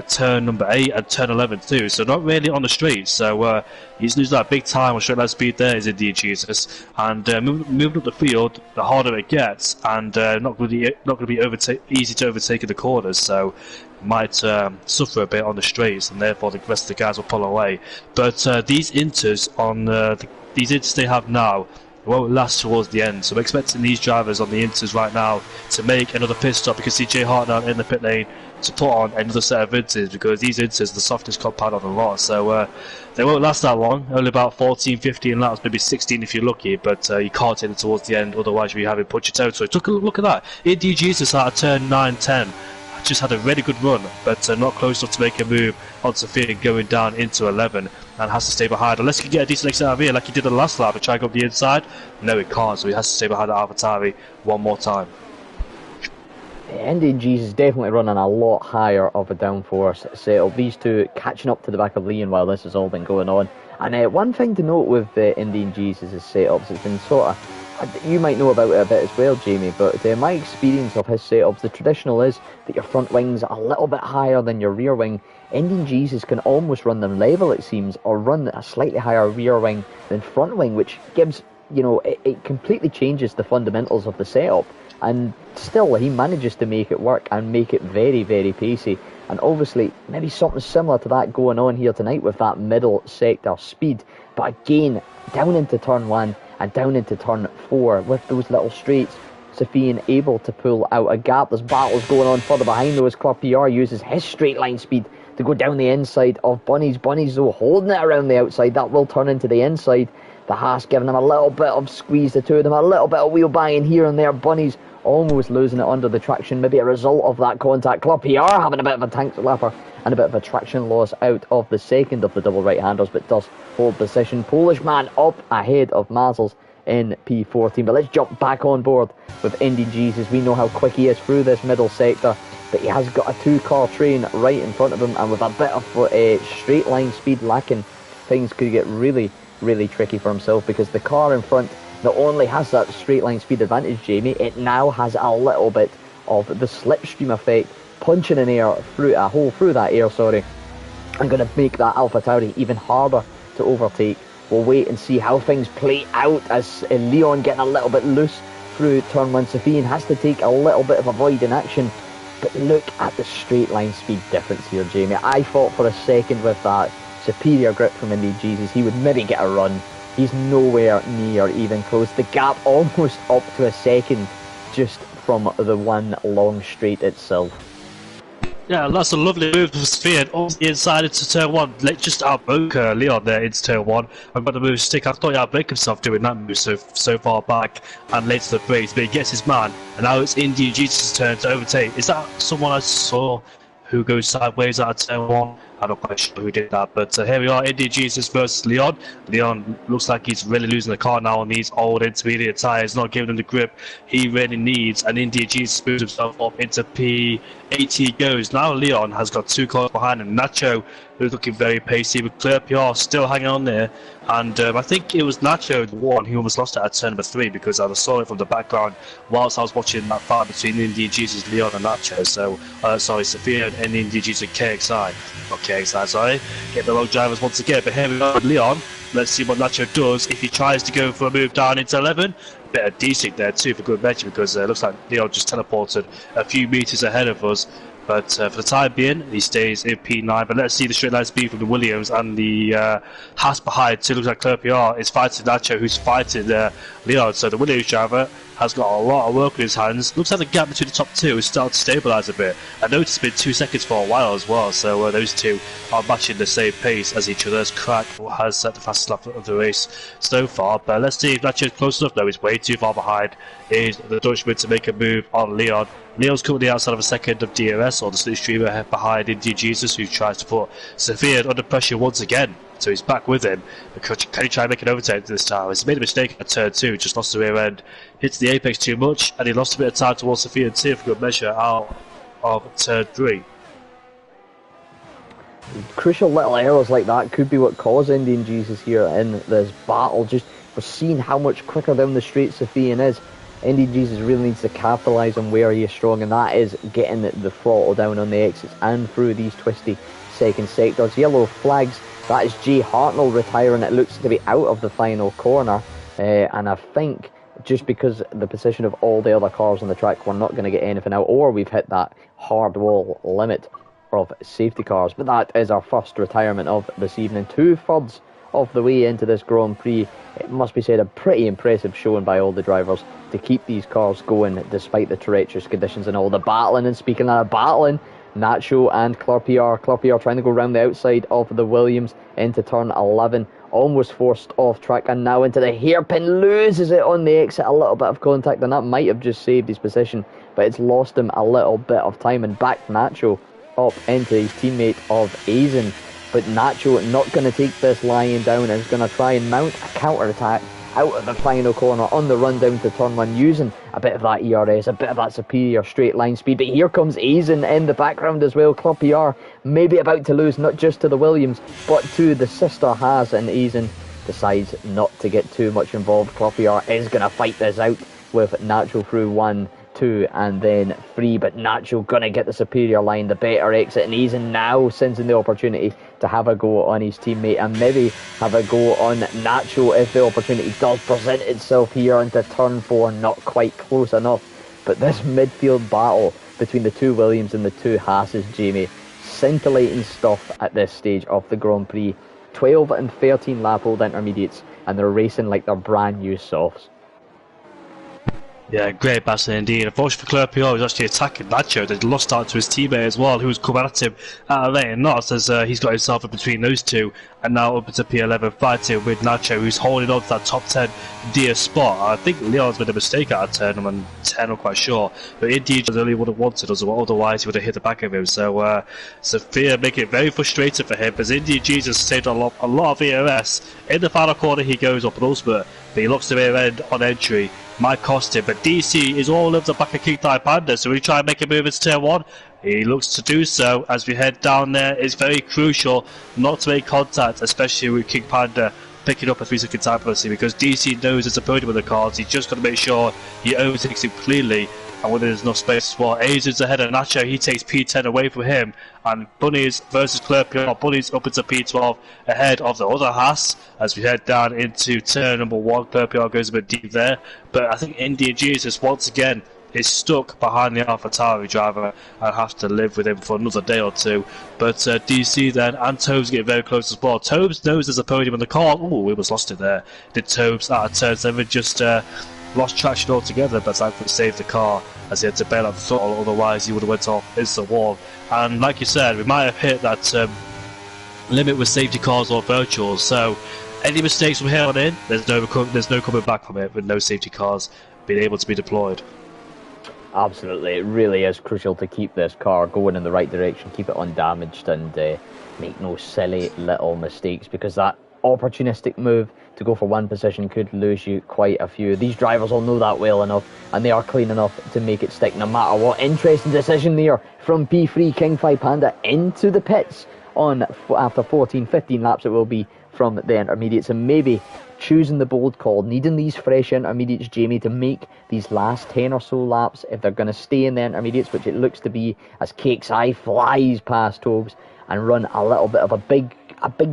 turn number 8 and turn 11 too, so not really on the straight. So he's losing that big time on straight line speed there, is Indian Jesus, and moving up the field, the harder it gets, and not going to be easy to overtake in the corners, so might suffer a bit on the straights, and therefore the rest of the guys will pull away. But these inters on these inters they have now won't last towards the end, so we're expecting these drivers on the inters right now to make another pit stop. You can see Jay Hart now in the pit lane to put on another set of inters, because these inters are the softest compound on the lot, so they won't last that long, only about 14, 15 laps, maybe 16 if you're lucky, but you can't hit it towards the end, otherwise you'll be having punchy territory. Look at that, Indy Jesus out of turn 9, 10, just had a really good run, but not close enough to make a move on Sofian going down into 11, and has to stay behind, unless he can get a decent exit out of here like he did in the last lap and try and go up the inside. No, he can't, so he has to stay behind the AlphaTauri one more time. Indian Jesus definitely running a lot higher of a downforce setup. These two catching up to the back of Leon while this has all been going on. And one thing to note with Indian Jesus' setups, it's been sort of, you might know about it a bit as well, Jamie, but my experience of his setups, the traditional is that your front wing's a little bit higher than your rear wing. Indian Jesus can almost run them level, it seems, or run a slightly higher rear wing than front wing, which gives, it completely changes the fundamentals of the setup. And still, he manages to make it work and make it very, very pacey. And obviously, maybe something similar to that going on here tonight with that middle sector speed. But again, down into turn 1 and down into turn 4 with those little straights, Sofian able to pull out a gap. There's battles going on further behind though, as Club PR uses his straight line speed to go down the inside of Bunny's. Bunny's though holding it around the outside. That will turn into the inside. The Haas giving them a little bit of squeeze, the two of them, a little bit of wheel banging here and there. Bunny's almost losing it under the traction, maybe a result of that contact. Club PR having a bit of a tank lapper and a bit of a traction loss out of the second of the double right-handers, but does hold position. Polish man up ahead of Mazzles in P14. But let's jump back on board with Indian Jesus. We know how quick he is through this middle sector, but he has got a 2-car train right in front of him, and with a bit of straight line speed lacking, things could get really, really tricky for himself, because the car in front not only has that straight line speed advantage, Jamie, it now has a little bit of the slipstream effect, punching an air through a hole through that air, and going to make that AlphaTauri even harder to overtake. We'll wait and see how things play out, as Leon getting a little bit loose through turn 1. Sofian has to take a little bit of avoiding action, but look at the straight line speed difference here, Jamie. I thought for a second with that superior grip from Indian Jesus he would maybe get a run. He's nowhere near even close. The gap almost up to a second just from the one long straight itself. Yeah, that's a lovely move for Sofian. On the inside into turn 1. Let's just outbroke Leon there into turn 1. I've got the move stick. I thought he outbreak himself doing that move so far back and late to the brakes, but he gets his man, and now it's Indian Jesus' turn to overtake. Is that someone I saw who goes sideways out of turn 1? I'm not quite sure who did that, but here we are, Indian Jesus versus Leon. Leon looks like he's really losing the car now on these old intermediate tyres, not giving him the grip he really needs, and Indian Jesus moves himself up into P8 he goes. Now Leon has got 2 cars behind him. Nacho, who's looking very pacey, with Clear PR still hanging on there, and I think it was Nacho the one who almost lost it at turn number 3, because I saw it from the background whilst I was watching that fight between Indian Jesus, Leon and Nacho. So, sorry, Sophia and Indian Jesus KXI. Not KXI, sorry. Get the wrong drivers once again, but here we are with Leon. Let's see what Nacho does if he tries to go for a move down into 11. Bit of desync there too for good measure, because it looks like Leon just teleported a few meters ahead of us. But for the time being, he stays in P9. But let's see the straight line speed from the Williams and the Haas behind. So it looks like Claire PR is fighting Nacho, who's fighting Leon. So the Williams driver has got a lot of work in his hands. Looks like the gap between the top 2 is starting to stabilise a bit. I noticed it's been 2 seconds for a while as well. So those 2 are matching the same pace as each other. As Crack has set the fastest lap of the race so far. But let's see if Nacho is close enough. No, he's way too far behind. Is the Dutchman to make a move on Leon. Leon's currently outside of a second of DRS, or the slipstreamer behind Indian Jesus, who tries to put Sofian under pressure once again. So he's back with him. Can he try and make an overtake this time? He's made a mistake at turn 2, just lost the rear end, hits the apex too much, and he lost a bit of time towards Sofian too, for good measure, out of turn 3. Crucial little errors like that could be what caused Indian Jesus here in this battle. Just for seeing how much quicker down the straight Sofian is. Indian Jesus really needs to capitalise on where he is strong, and that is getting the throttle down on the exits and through these twisty second sectors. Yellow flags, that is Jay Hartnell retiring. It looks to be out of the final corner, and I think just because the position of all the other cars on the track, we're not going to get anything out, or we've hit that hard wall limit of safety cars. But that is our first retirement of this evening. 2/3 of the way into this Grand Prix. It must be said, a pretty impressive showing by all the drivers to keep these cars going despite the treacherous conditions and all the battling. And speaking of battling, Nacho and Claire PR trying to go around the outside of the Williams into turn 11, almost forced off track, and now into the hairpin, loses it on the exit. A little bit of contact, and that might have just saved his position, but it's lost him a little bit of time, and back Nacho up into his teammate of Aizen. But Nacho not going to take this lying down, and is going to try and mount a counter-attack out of the final corner on the run down to turn 1, using a bit of that ERS, a bit of that superior straight line speed. But here comes Aizen in the background as well. Club PR maybe about to lose, not just to the Williams, but to the sister Haas, and Aizen decides not to get too much involved. Club PR is going to fight this out with Nacho through 1, 2 and then 3, but Nacho gonna get the superior line, the better exit, and Aizen now sensing the opportunity to have a go on his teammate and maybe have a go on Nacho if the opportunity does present itself here into turn 4. Not quite close enough, but this midfield battle between the 2 Williams and the 2 Haas's, Jamie, scintillating stuff at this stage of the Grand Prix. 12 and 13 lap old intermediates, and they're racing like they're brand new softs. Yeah, great battle indeed. Unfortunately for Clerpio, he was actually attacking Nacho. They lost out to his teammate as well, who was coming at him at a late knots as he's got himself in between those two. And now up into P11 fighting with Nacho, who's holding on to that top 10 Dia spot. I think Leon's made a mistake out of tournament 10, I'm quite sure. But indeed, he really would have wanted us, otherwise he would have hit the back of him. So Sophia making it very frustrating for him, as Indeed Jesus saved a lot of ERS. In the final corner, he goes up an ultimate, but he looks the rear end on entry. Might cost him, but DC is all over the back of King Thai Panda, so we try and make a move into tier 1. He looks to do so as we head down there. It's very crucial not to make contact, especially with King Panda picking up a 3-second time penalty, because DC knows his opponent with the cards. He's just got to make sure he overtakes him cleanly, and when there's enough space as well. Azur's ahead of Nacho, he takes P10 away from him, and Bunnies versus Clerpio. Bunnies up into P12 ahead of the other Haas as we head down into turn number 1. Clerpio goes a bit deep there, but I think Indian Jesus once again is stuck behind the AlphaTauri driver and has to live with him for another day or two. But DC then, and Tobes get very close as well. Tobes knows there's a podium in the car. Oh, we almost lost it there. Did Tobes out of turn 7 just lost traction altogether, but thankfully saved the car as he had to bail out the throttle, otherwise he would have went off into the wall. And like you said, we might have hit that limit with safety cars or virtuals, so any mistakes from here on in, there's no coming back from it with no safety cars being able to be deployed. Absolutely, it really is crucial to keep this car going in the right direction, keep it undamaged, and make no silly little mistakes, because that opportunistic move to go for one position could lose you quite a few. These drivers all know that well enough, and they are clean enough to make it stick no matter what. Interesting decision there from P3 King Phi Panda into the pits after 14-15 laps it will be from the intermediates, and maybe choosing the bold call, needing these fresh intermediates, Jamie, to make these last 10 or so laps if they're going to stay in the intermediates, which it looks to be, as Cake's Eye flies past Tobes and run a little bit of a big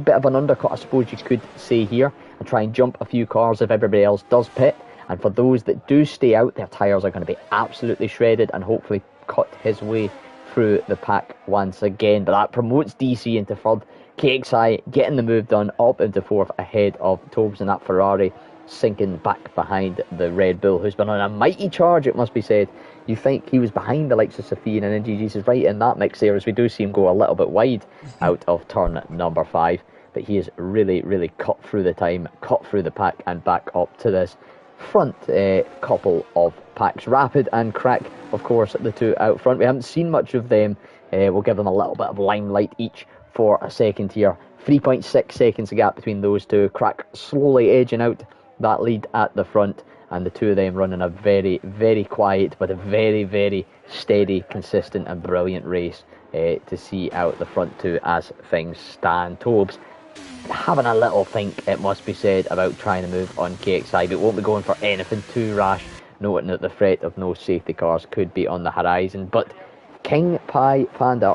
bit of an undercut, I suppose you could say here, and try and jump a few cars if everybody else does pit. And for those that do stay out, their tyres are going to be absolutely shredded and hopefully cut his way through the pack once again. But that promotes DC into third. KXI getting the move done up into fourth ahead of Tobes, and that Ferrari sinking back behind the Red Bull, who's been on a mighty charge, it must be said. You think he was behind the likes of Sophia and NGG's is right in that mix there, as we do see him go a little bit wide out of turn number 5. But he is really cut through the time, cut through the pack, and back up to this front couple of packs. Rapid and Crack, of course, the two out front. We haven't seen much of them. We'll give them a little bit of limelight each for a second here. 3.6 seconds a gap between those two. Crack slowly edging out that lead at the front, and the two of them running a very quiet but a very steady, consistent and brilliant race to see out the front two as things stand. Tobes having a little think, it must be said, about trying to move on KXI, but won't be going for anything too rash, noting that the threat of no safety cars could be on the horizon. But King Phi Panda,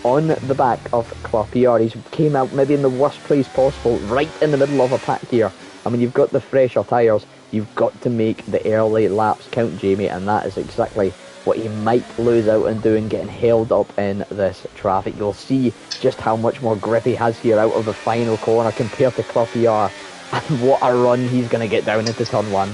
on the back of Clerpio, he's came out maybe in the worst place possible, right in the middle of a pack here. I mean, you've got the fresher tyres, you've got to make the early laps count, Jamie, and that is exactly what he might lose out on doing, getting held up in this traffic. You'll see just how much more grip he has here out of the final corner compared to Clerpio, and what a run he's going to get down into turn 1.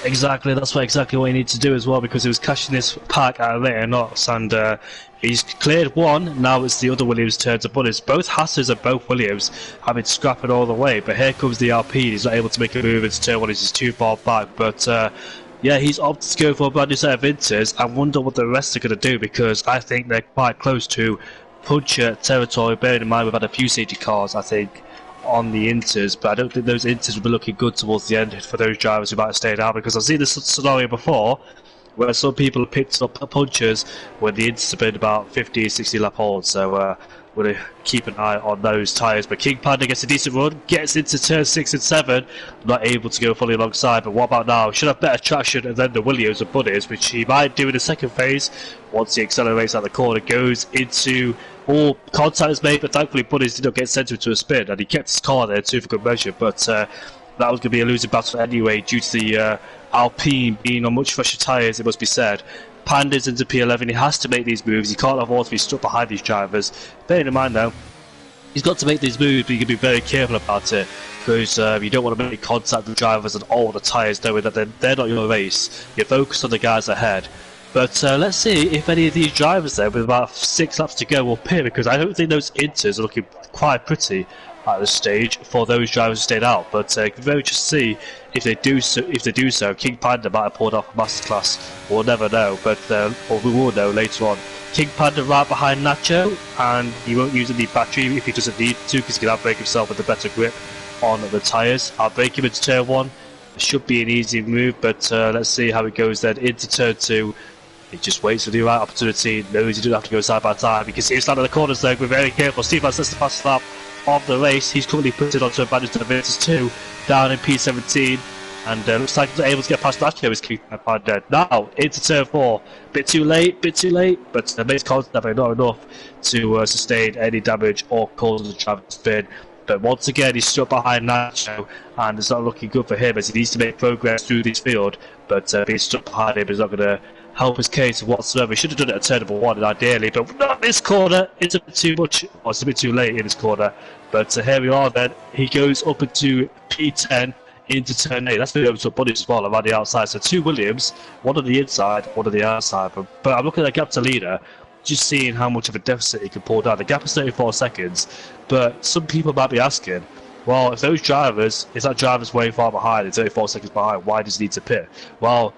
Exactly, that's exactly what he needs to do as well, because he was cashing this pack at a later knots, and he's cleared one. Now it's the other Williams' turn to punish. Both Hasses and both Williams have been scrapping all the way, but here comes the Alpine. He's not able to make a move into turn 1, he's just too far back. But yeah, he's opted to go for a brand new set of Inters. I wonder what the rest are going to do, because I think they're quite close to puncher territory, bearing in mind we've had a few safety cars, I think, on the Inters, but I don't think those Inters will be looking good towards the end for those drivers who might have stayed out, because I've seen this scenario before where some people have picked up punchers when the Inters have been about 50-60 lap holds, so we're going to keep an eye on those tyres. But King Panda gets a decent run, gets into turn 6 and 7, not able to go fully alongside. But what about now? Should have better traction than the Williams and Buddies, which he might do in the second phase once he accelerates out the corner, goes into all contact is made, but thankfully Buddies did not get sent into a spin, and he kept his car there too for good measure. But that was going to be a losing battle anyway, due to the Alpine being on much fresher tyres, it must be said. Panda's into P11, he has to make these moves, he can't afford to be stuck behind these drivers. Bearing in mind though, he's got to make these moves, but you can be very careful about it, because you don't want to make contact with drivers and all the tyres, knowing that they're not your race. You're focused on the guys ahead. But let's see if any of these drivers there, with about 6 laps to go, will pit, because I don't think those inters are looking quite pretty at this stage for those drivers who stayed out. But you can very just see if they do so. King Panda might have pulled off a masterclass. We'll never know, but or we will know later on. King Panda right behind Nacho, and he won't use any battery if he doesn't need to, because he can outbrake himself with a better grip on the tyres. I'll break him into turn 1. It should be an easy move, but let's see how it goes then into turn 2. He just waits for the right opportunity, knows he doesn't have to go side by side. You can see him stand at the corners there, we're very careful. Steve has the fastest lap of the race. He's currently put it onto a badge to the Virtus 2, down in P17. And looks like he's able to get past Nacho, his King Panda. Now, into turn 4. Bit too late, but the base contact not enough to sustain any damage or cause the driver to spin. But once again, he's stuck behind Nacho, and it's not looking good for him as he needs to make progress through this field. But being stuck behind him is not going to help his case whatsoever. He should have done it at turn number 1 ideally, but not this corner. It's a bit too much, or it's a bit too late in this corner. But here we are then. He goes up into P10 into turn 8. That's been over to a body as well around the outside. So 2 Williams, one on the inside, one on the outside. But I'm looking at the gap to leader, just seeing how much of a deficit he can pull down. The gap is 34 seconds, but some people might be asking, well, if those drivers, if that driver's way far behind, it's 34 seconds behind, why does he need to pit? Well,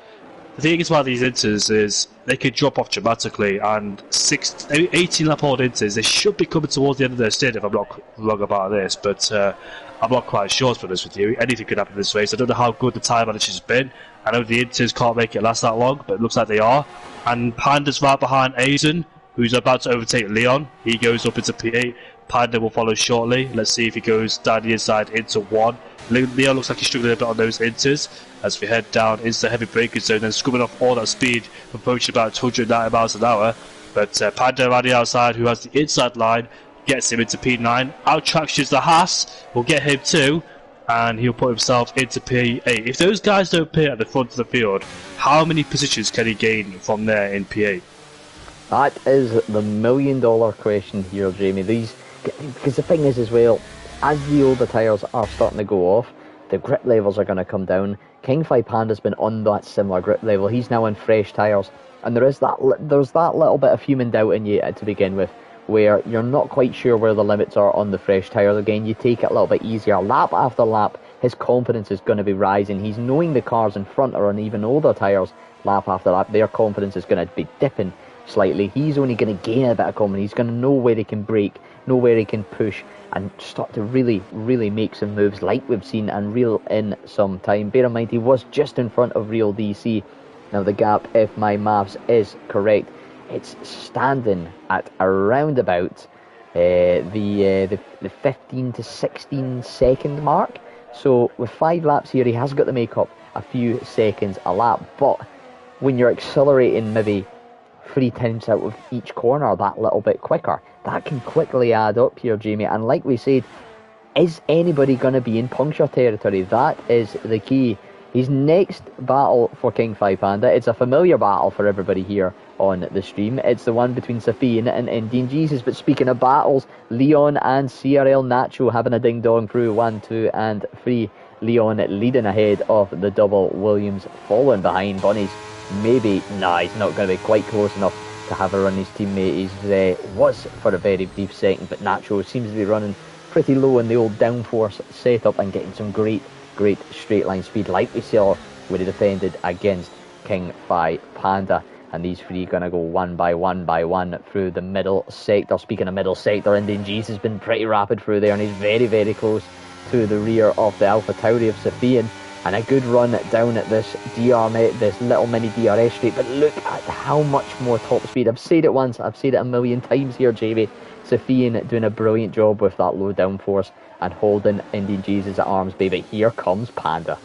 the thing is about these inters is they could drop off dramatically, and 18 lap old inters, they should be coming towards the end of their stint if I'm not wrong about this, but I'm not quite sure, to be honest with you. Anything could happen in this race. I don't know how good the time management has been. I know the inters can't make it last that long, but it looks like they are. And Panda's right behind Aizen, who's about to overtake Leon. He goes up into P8. Panda will follow shortly. Let's see if he goes down the inside into 1. Leon looks like he's struggling a bit on those inters as we head down into the heavy braking zone and scrubbing off all that speed, approaching about 290 miles an hour. But Panda around the outside, who has the inside line, gets him into P9. Outtractions the Haas, will get him too, and he'll put himself into P8. If those guys don't pit at the front of the field, how many positions can he gain from there in P8? That is the $1 million question here, Jamie. Because the thing is as well, as the older tyres are starting to go off, the grip levels are going to come down. King Fi Panda's been on that similar grip level. He's now on fresh tyres, and there's that little bit of human doubt in you to begin with, where you're not quite sure where the limits are on the fresh tyres. Again, you take it a little bit easier. Lap after lap, his confidence is going to be rising. He's knowing the cars in front are on even older tyres. Lap after lap, their confidence is going to be dipping slightly. He's only going to gain a bit of confidence. He's going to know where he can brake, know where he can push, and start to really make some moves like we've seen and reel in some time. Bear in mind, he was just in front of Real DC. Now the gap, if my maths is correct, it's standing at around about the 15 to 16 second mark. So with 5 laps here, he has got to make up a few seconds a lap. But when you're accelerating maybe 3 times out of each corner that little bit quicker, that can quickly add up here, Jamie. And like we said, is anybody going to be in puncture territory? That is the key. His next battle for King Fi Panda, it's a familiar battle for everybody here on the stream. It's the one between Safian and Indian Jesus. But speaking of battles, Leon and CRL Nacho having a ding-dong through 1, 2 and 3. Leon leading ahead of the double Williams, following behind Bunnies. Maybe, nah, he's not going to be quite close enough to have a run his teammate. He was for a very brief second, but Nacho seems to be running pretty low in the old downforce setup and getting some great straight line speed like we saw when he defended against King Fi Panda. And these 3 going to go one by one through the middle sector. Speaking of middle sector, Indian Jesus has been pretty rapid through there, and he's very close to the rear of the Alpha Tauri of Safian. And a good run down at this little mini DRS straight. But look at how much more top speed. I've said it once, I've said it a million times here, Jamie. Safian doing a brilliant job with that low downforce and holding Indian Jesus at arm's bay. But here comes Panda.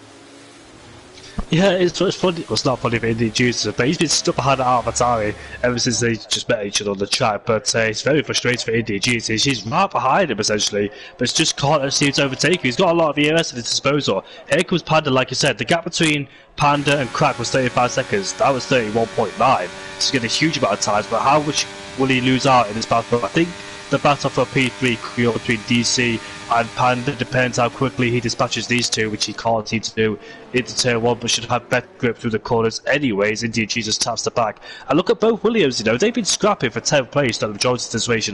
Yeah, it's funny. Well, it's not funny for Indian Jesus, but he's been stuck behind Atari ever since they just met each other on the track. But it's very frustrating for Indian Jesus. He's right behind him essentially, but it's just can't seem to overtake him. He's got a lot of EOS at his disposal. Here comes Panda, like you said. The gap between Panda and Crack was 35 seconds. That was 31.9. He's getting a huge amount of time, but how much will he lose out in this battle? I think the battle for P3 between DC and Panda depends how quickly he dispatches these two, which he can't seem to do into turn 1, but should have better grip through the corners anyways. Indian Jesus taps the back. And look at both Williams, they've been scrapping for 10th place at the majority of this race,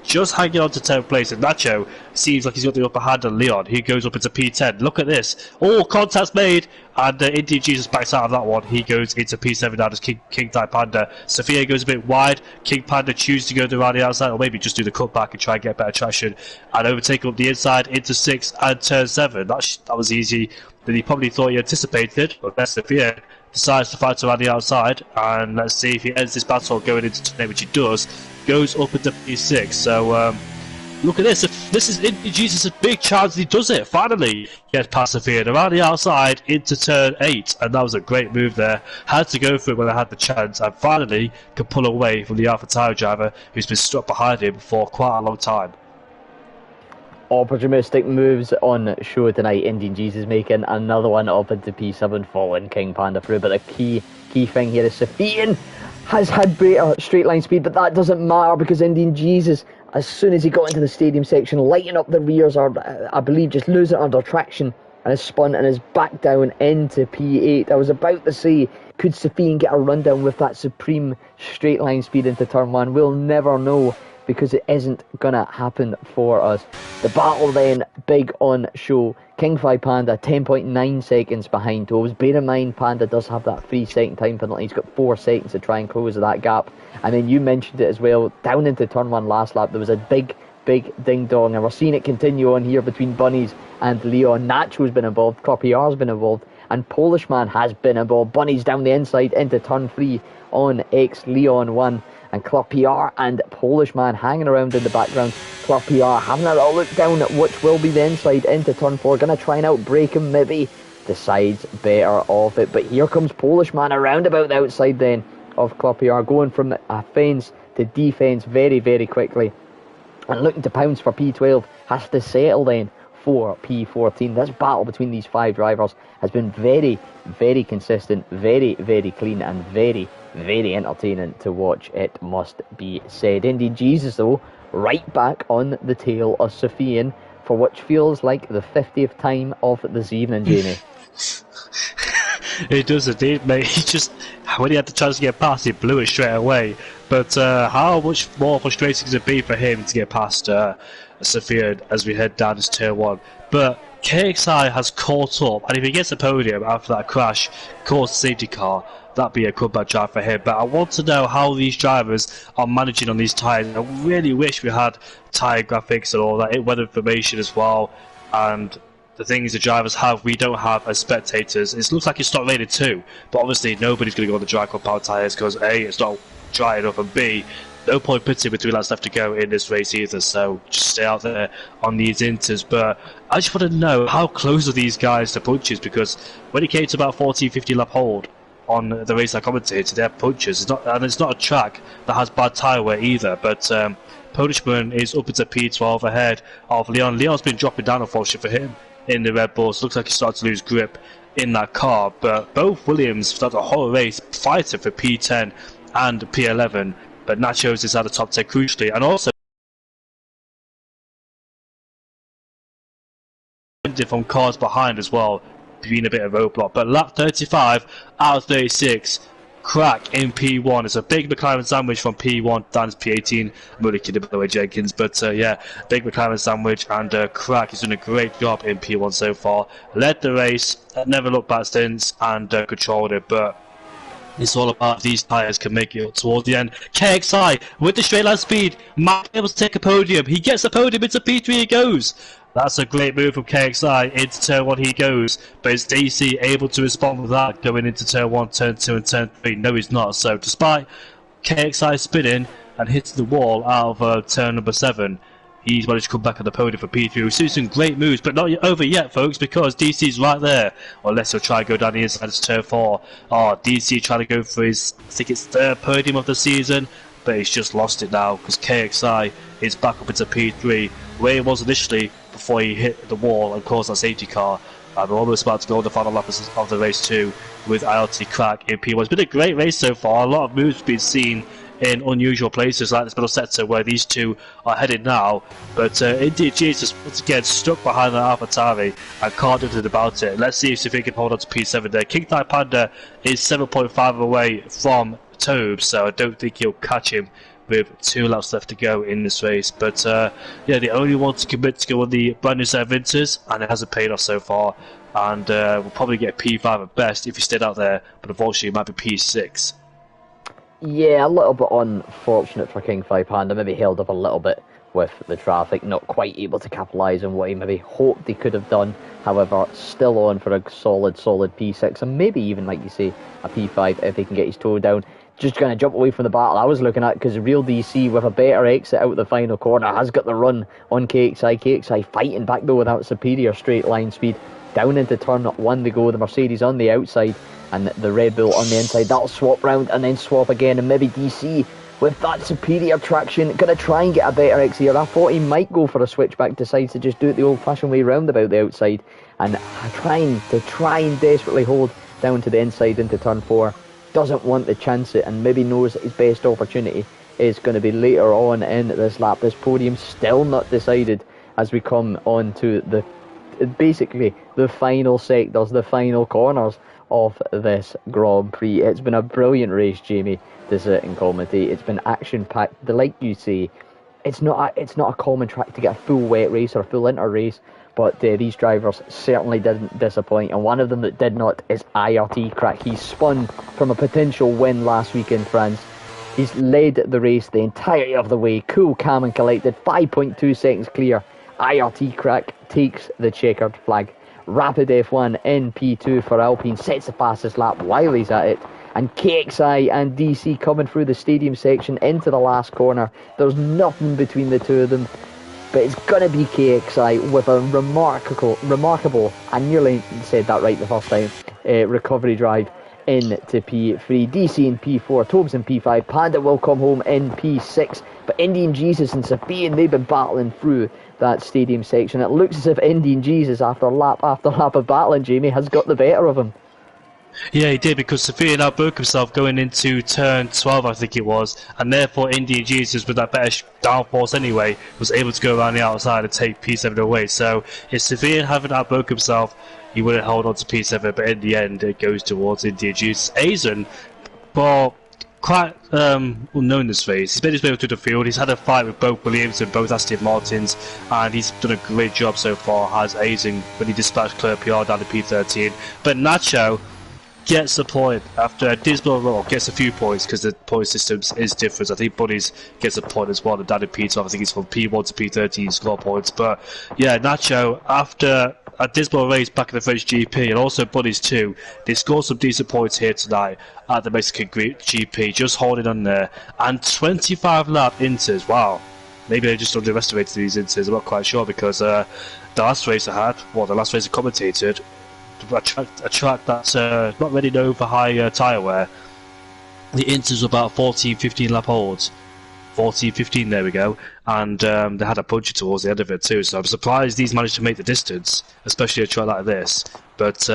just hanging on to 10th place. And Nacho seems like he's got the upper hand on Leon. He goes up into P10. Look at this. Oh, contact's made. And Indian Jesus backs out of that one. He goes into P7 now as King type Panda. Sophia goes a bit wide. King Panda chooses to go around the outside, or maybe just do the cutback and try and get better traction. And overtake up the inside into 6 and turn 7. That was easy than he probably thought he anticipated. But then Sophia decides to fight around the outside. And let's see if he ends this battle going into turn 8, which he does. Goes up into P6. So, look at this. This is Jesus' big chance. He does it. Finally gets past Sophia around the outside into turn 8. And that was a great move there. Had to go for it when I had the chance. And finally can pull away from the Alpha Tower driver who's been stuck behind him for quite a long time. Opportunistic moves on show tonight. Indian Jesus making another one up into P7, following King Panda through. But the key thing here is Sophian has had greater straight line speed, but that doesn't matter because Indian Jesus, as soon as he got into the stadium section, lighting up the rears, or I believe just losing under traction, and has spun and is back down into P8. I was about to say, could Sophian get a rundown with that supreme straight line speed into turn 1? We'll never know, because it isn't gonna happen for us. The battle then, big on show. King 5 Panda 10.9 seconds behind Toes. Bear in mind, Panda does have that 3-second time penalty. He's got 4 seconds to try and close that gap. And then you mentioned it as well, down into turn 1 last lap, there was a big ding dong, and we're seeing it continue on here between Bunnies and Leon. Nacho's been involved, Clopier's been involved, and Polishman has been involved. Bunnies down the inside into turn 3 on X Leon 1. And Clopier and Polishman hanging around in the background. Clopier having a little look down at which will be the inside into turn 4. Going to try and outbrake him, maybe. Decides better off it. But here comes Polishman around about the outside then of Clopier. Going from offence to defence very, very quickly. And looking to pounce for P12. Has to settle then for P14. This battle between these 5 drivers has been very, very consistent. Very, very clean and very, very entertaining to watch, it must be said. Indeed, Jesus, though, right back on the tail of Sophian for what feels like the 50th time of this evening, Jamie. It does indeed, mate. He just, when he had the chance to get past, he blew it straight away. But how much more frustrating could it be for him to get past Sophia as we head down to turn 1? But KXI has caught up, and if he gets a podium after that crash, caught safety car, that'd be a comeback drive for him. But I want to know how these drivers are managing on these tyres. I really wish we had tyre graphics and all that, weather information as well, and the things the drivers have we don't have as spectators. It looks like it's not rated too, but obviously nobody's going to go on the dry compound tyres because A, it's not dry enough, and B, no point pitting with 3 laps left to go in this race either, so just stay out there on these inters. But I just want to know, how close are these guys to punches? Because when it came to about 14-15 lap hold on the race I commentated, they have punches. It's not a track that has bad tyre wear either. But Polishman is up into P12 ahead of Leon. Leon's been dropping down, unfortunately for him, in the Red Bull. So it looks like he started to lose grip in that car. But both Williams throughout the whole race fighting for P10 and P11. But Nachos is at the top 10 crucially, and also from cars behind as well, being a bit of a roadblock. But lap 35 out of 36, Crack in P1. It's a big McLaren sandwich from P1 down to P18. I'm really kidding, by the way, Jenkins. But yeah, big McLaren sandwich, and Crack is doing a great job in P1 so far. Led the race, never looked back since, and controlled it. But it's all about if these tyres can make it up towards the end. KXI with the straight line speed might be able to take a podium. He gets a podium, into P3 he goes. That's a great move from KXI. Into turn 1 he goes. But is DC able to respond with that going into turn 1, turn 2 and turn 3? No, he's not. So despite KXI spinning and hitting the wall out of turn number 7, he's managed to come back on the podium for P3. We've seen some great moves, but not over yet, folks, because DC's right there. Unless he'll try and go down the inside to turn 4. DC trying to go for his, I think it's 3rd podium of the season, but he's just lost it now because KXI is back up into P3, where he was initially before he hit the wall and caused that safety car. And we're almost about to go on the final lap of the race too with ILT Crack in P1. It's been a great race so far. A lot of moves been seen in unusual places like this middle sector where these two are headed now. But India Jesus once again stuck behind the AlphaTauri and can't do anything about it. Let's see if he can hold on to P7 there. King Tai Panda is 7.5 away from Tobe, so I don't think he'll catch him with 2 laps left to go in this race. But yeah, the only one to commit to go on the brand new set of Vinters, and it hasn't paid off so far. And we'll probably get P5 at best if he stayed out there, but unfortunately it might be P6. Yeah, a little bit unfortunate for King Tai Panda. Maybe held up a little bit with the traffic, not quite able to capitalise on what he maybe hoped he could have done. However, still on for a solid P6, and maybe even, like you say, a P5 if he can get his toe down. Just going to jump away from the battle I was looking at, because Real DC, with a better exit out the final corner, has got the run on KXI. KXI fighting back though without superior straight line speed. Down into turn 1 they go, the Mercedes on the outside and the Red Bull on the inside. That'll swap round and then swap again, and maybe DC with that superior traction going to try and get a better exit here. I thought he might go for a switchback, decides to just do it the old-fashioned way round about the outside and trying and desperately hold down to the inside into turn 4. Doesn't want to chance it, and maybe knows that his best opportunity is going to be later on in this lap. This podium still not decided as we come on to basically the final sectors, the final corners of this Grand Prix. It's been a brilliant race, Jamie, to sit and commentate. It's been action-packed. Like you say, it's not a common track to get a full wet race or a full inter race, but these drivers certainly didn't disappoint, and one of them that did not is IRT Crack. He spun from a potential win last week in France. He's led the race the entirety of the way, cool, calm and collected, 5.2 seconds clear. IRT Crack takes the checkered flag. Rapid F1 in P2 for Alpine, sets the fastest lap while he's at it, and KXI and DC coming through the stadium section into the last corner. There's nothing between the two of them, but it's going to be KXI with a remarkable, I nearly said that right the first time, recovery drive into P3. DC in P4, Tobes in P5, Panda will come home in P6, but Indian Jesus and Safian, they've been battling through that stadium section. It looks as if Indian Jesus, after lap of battling, Jamie, has got the better of him. Yeah, he did, because Safian outbroke himself going into turn 12, I think it was, and therefore Indian Jesus, with that better downforce anyway, was able to go around the outside and take P7 away. So if Safian hadn't outbroke himself, he would have held on to P7, but in the end it goes towards Indian Jesus. Aizen, well, quite unknown in this race. He's made his way through the field. He's had a fight with both Williams and both Aston Martins, and he's done a great job so far as Aizen when he dispatched Claire PR down to P13. But Nacho gets a point after a dismal roll, gets a few points because the point system is different. I think Buddies gets a point as well, and down in P12, I think he's from P1 to P13 score points. But yeah, Nacho, after a dismal race back in the French GP, and also Buddies too, they scored some decent points here tonight at the Mexican GP, just holding on there. And 25 lap inters, wow. Maybe they just underestimated these inters, I'm not quite sure, because the last race I commentated, a track that's not really known for high tyre wear. The inters were about 14-15 lap holds. 14-15, there we go. And they had a punchy towards the end of it too, so I'm surprised these managed to make the distance, especially a track like this. But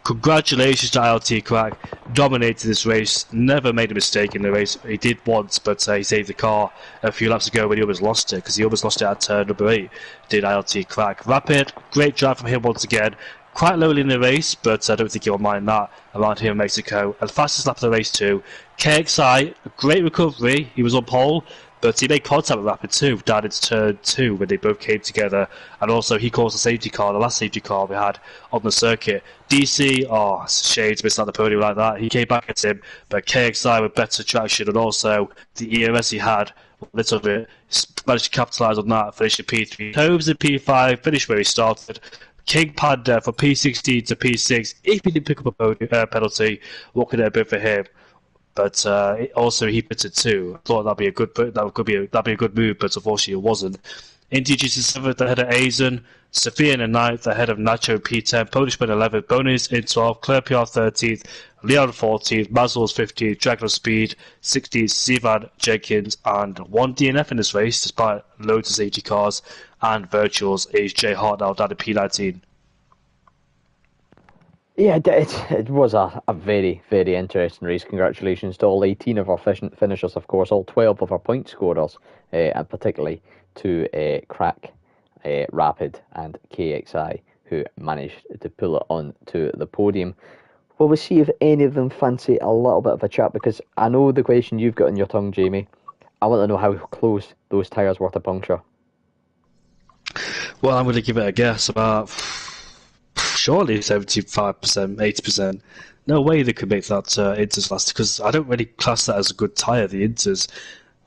congratulations to ILT Crack, dominated this race, never made a mistake in the race. He did once, but he saved the car a few laps ago when he almost lost it, because he almost lost it at turn number 8, did ILT Crack. Rapid, great drive from him once again. Quite lowly in the race, but I don't think he'll mind that around here in Mexico. And fastest lap of the race too. KXI, a great recovery. He was on pole, but he made contact with Rapid too, down into turn 2 when they both came together. And also he caused the safety car, the last safety car we had on the circuit. DC, oh, it's a shame to miss out the podium like that. He came back at him, but KXI with better traction, and also the EMS he had, a little bit, managed to capitalise on that, finishing P3. Holmes in P5, finished where he started. King Panda from P16 to P6. If he didn't pick up a podium, penalty, what could it have been for him? But also he pitted too. I thought that'd be a good move, but unfortunately it wasn't. Indigis is 7th ahead of Aizen, Safian in 9th ahead of Nacho P10, Polishman 11th, Bonus in 12th, Claire PR 13th, Leon 14th, Mazel's 15th, Dragon of Speed 16th, Sivan Jenkins, and one DNF in this race despite loads of safety cars, and Virtuals is Jay Hartnell down to P19. Yeah, it was a very, very interesting race. Congratulations to all 18 of our finishers, of course, all 12 of our point scorers, and particularly to Crack, Rapid, and KXI, who managed to pull it on to the podium. Well, we'll see if any of them fancy a little bit of a chat, because I know the question you've got on your tongue, Jamie. I want to know how close those tyres were to puncture. Well, I'm going to give it a guess about surely 75%, 80%. No way they could make that Inters last, because I don't really class that as a good tyre, the Inters.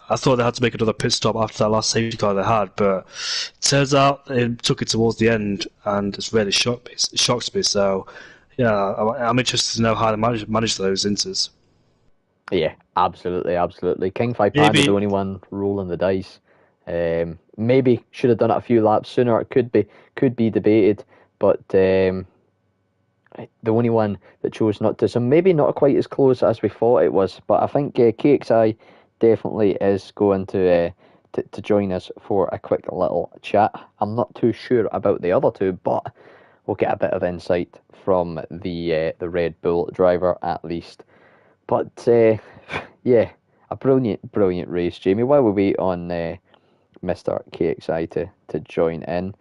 I thought they had to make another pit stop after that last safety car they had, but turns out they took it towards the end, and it's really shocked me. It shocks me. So, yeah, I'm interested to know how they manage those Inters. Yeah, absolutely, absolutely. King Fi Panda, the Maybe, only one rolling the dice. Maybe should have done it a few laps sooner. It could be debated, but the only one that chose not to. So maybe not quite as close as we thought it was. But I think KXI definitely is going to join us for a quick little chat. I'm not too sure about the other two, but we'll get a bit of insight from the Red Bull driver at least. But yeah, a brilliant, brilliant race, Jamie. While we wait on Mr. KXI to join in,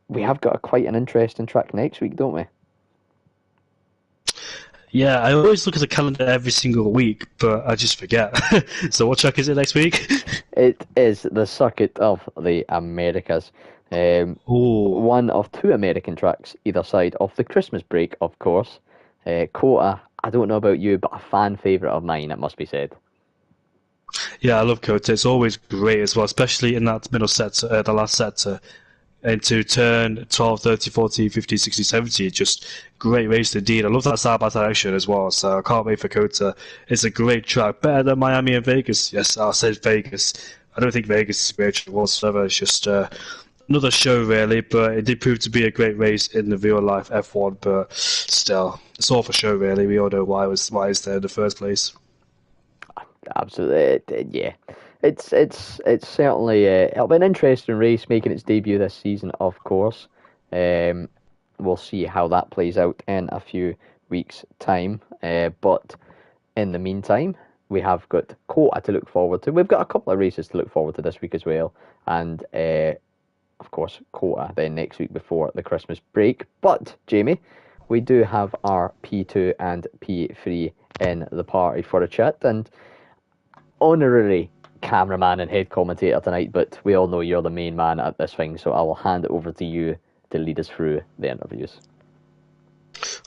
we have got quite an interesting track next week, don't we? yeah, I always look at the calendar every single week, but I just forget. So what track is it next week? It is the circuit of the Americas. Oh, One of two American tracks either side of the Christmas break, of course. Kota, I don't know about you, but a fan favourite of mine, it must be said. yeah, I love Kota. It's always great as well, especially in that middle sector, the last sector. Into turn 12, 30, 40, 50, 60, 70. Just great race indeed. I love that side by side action as well, so I can't wait for Kota. It's a great track. Better than Miami and Vegas. Yes, I said Vegas. I don't think Vegas is great whatsoever. It's just another show, really, but it did prove to be a great race in the real life F1, but still, it's all for show, really. We all know why it's there in the first place. Absolutely, yeah. It's certainly it'll be an interesting race making its debut this season, of course. Um, we'll see how that plays out in a few weeks' time. But in the meantime, we have got Kota to look forward to. We've got a couple of races to look forward to this week as well, and of course, Kota then next week before the Christmas break. But Jamie, we do have our P2 and P3 in the party for a chat, and honorary cameraman and head commentator tonight, but we all know you're the main man at this thing, so I will hand it over to you to lead us through the interviews.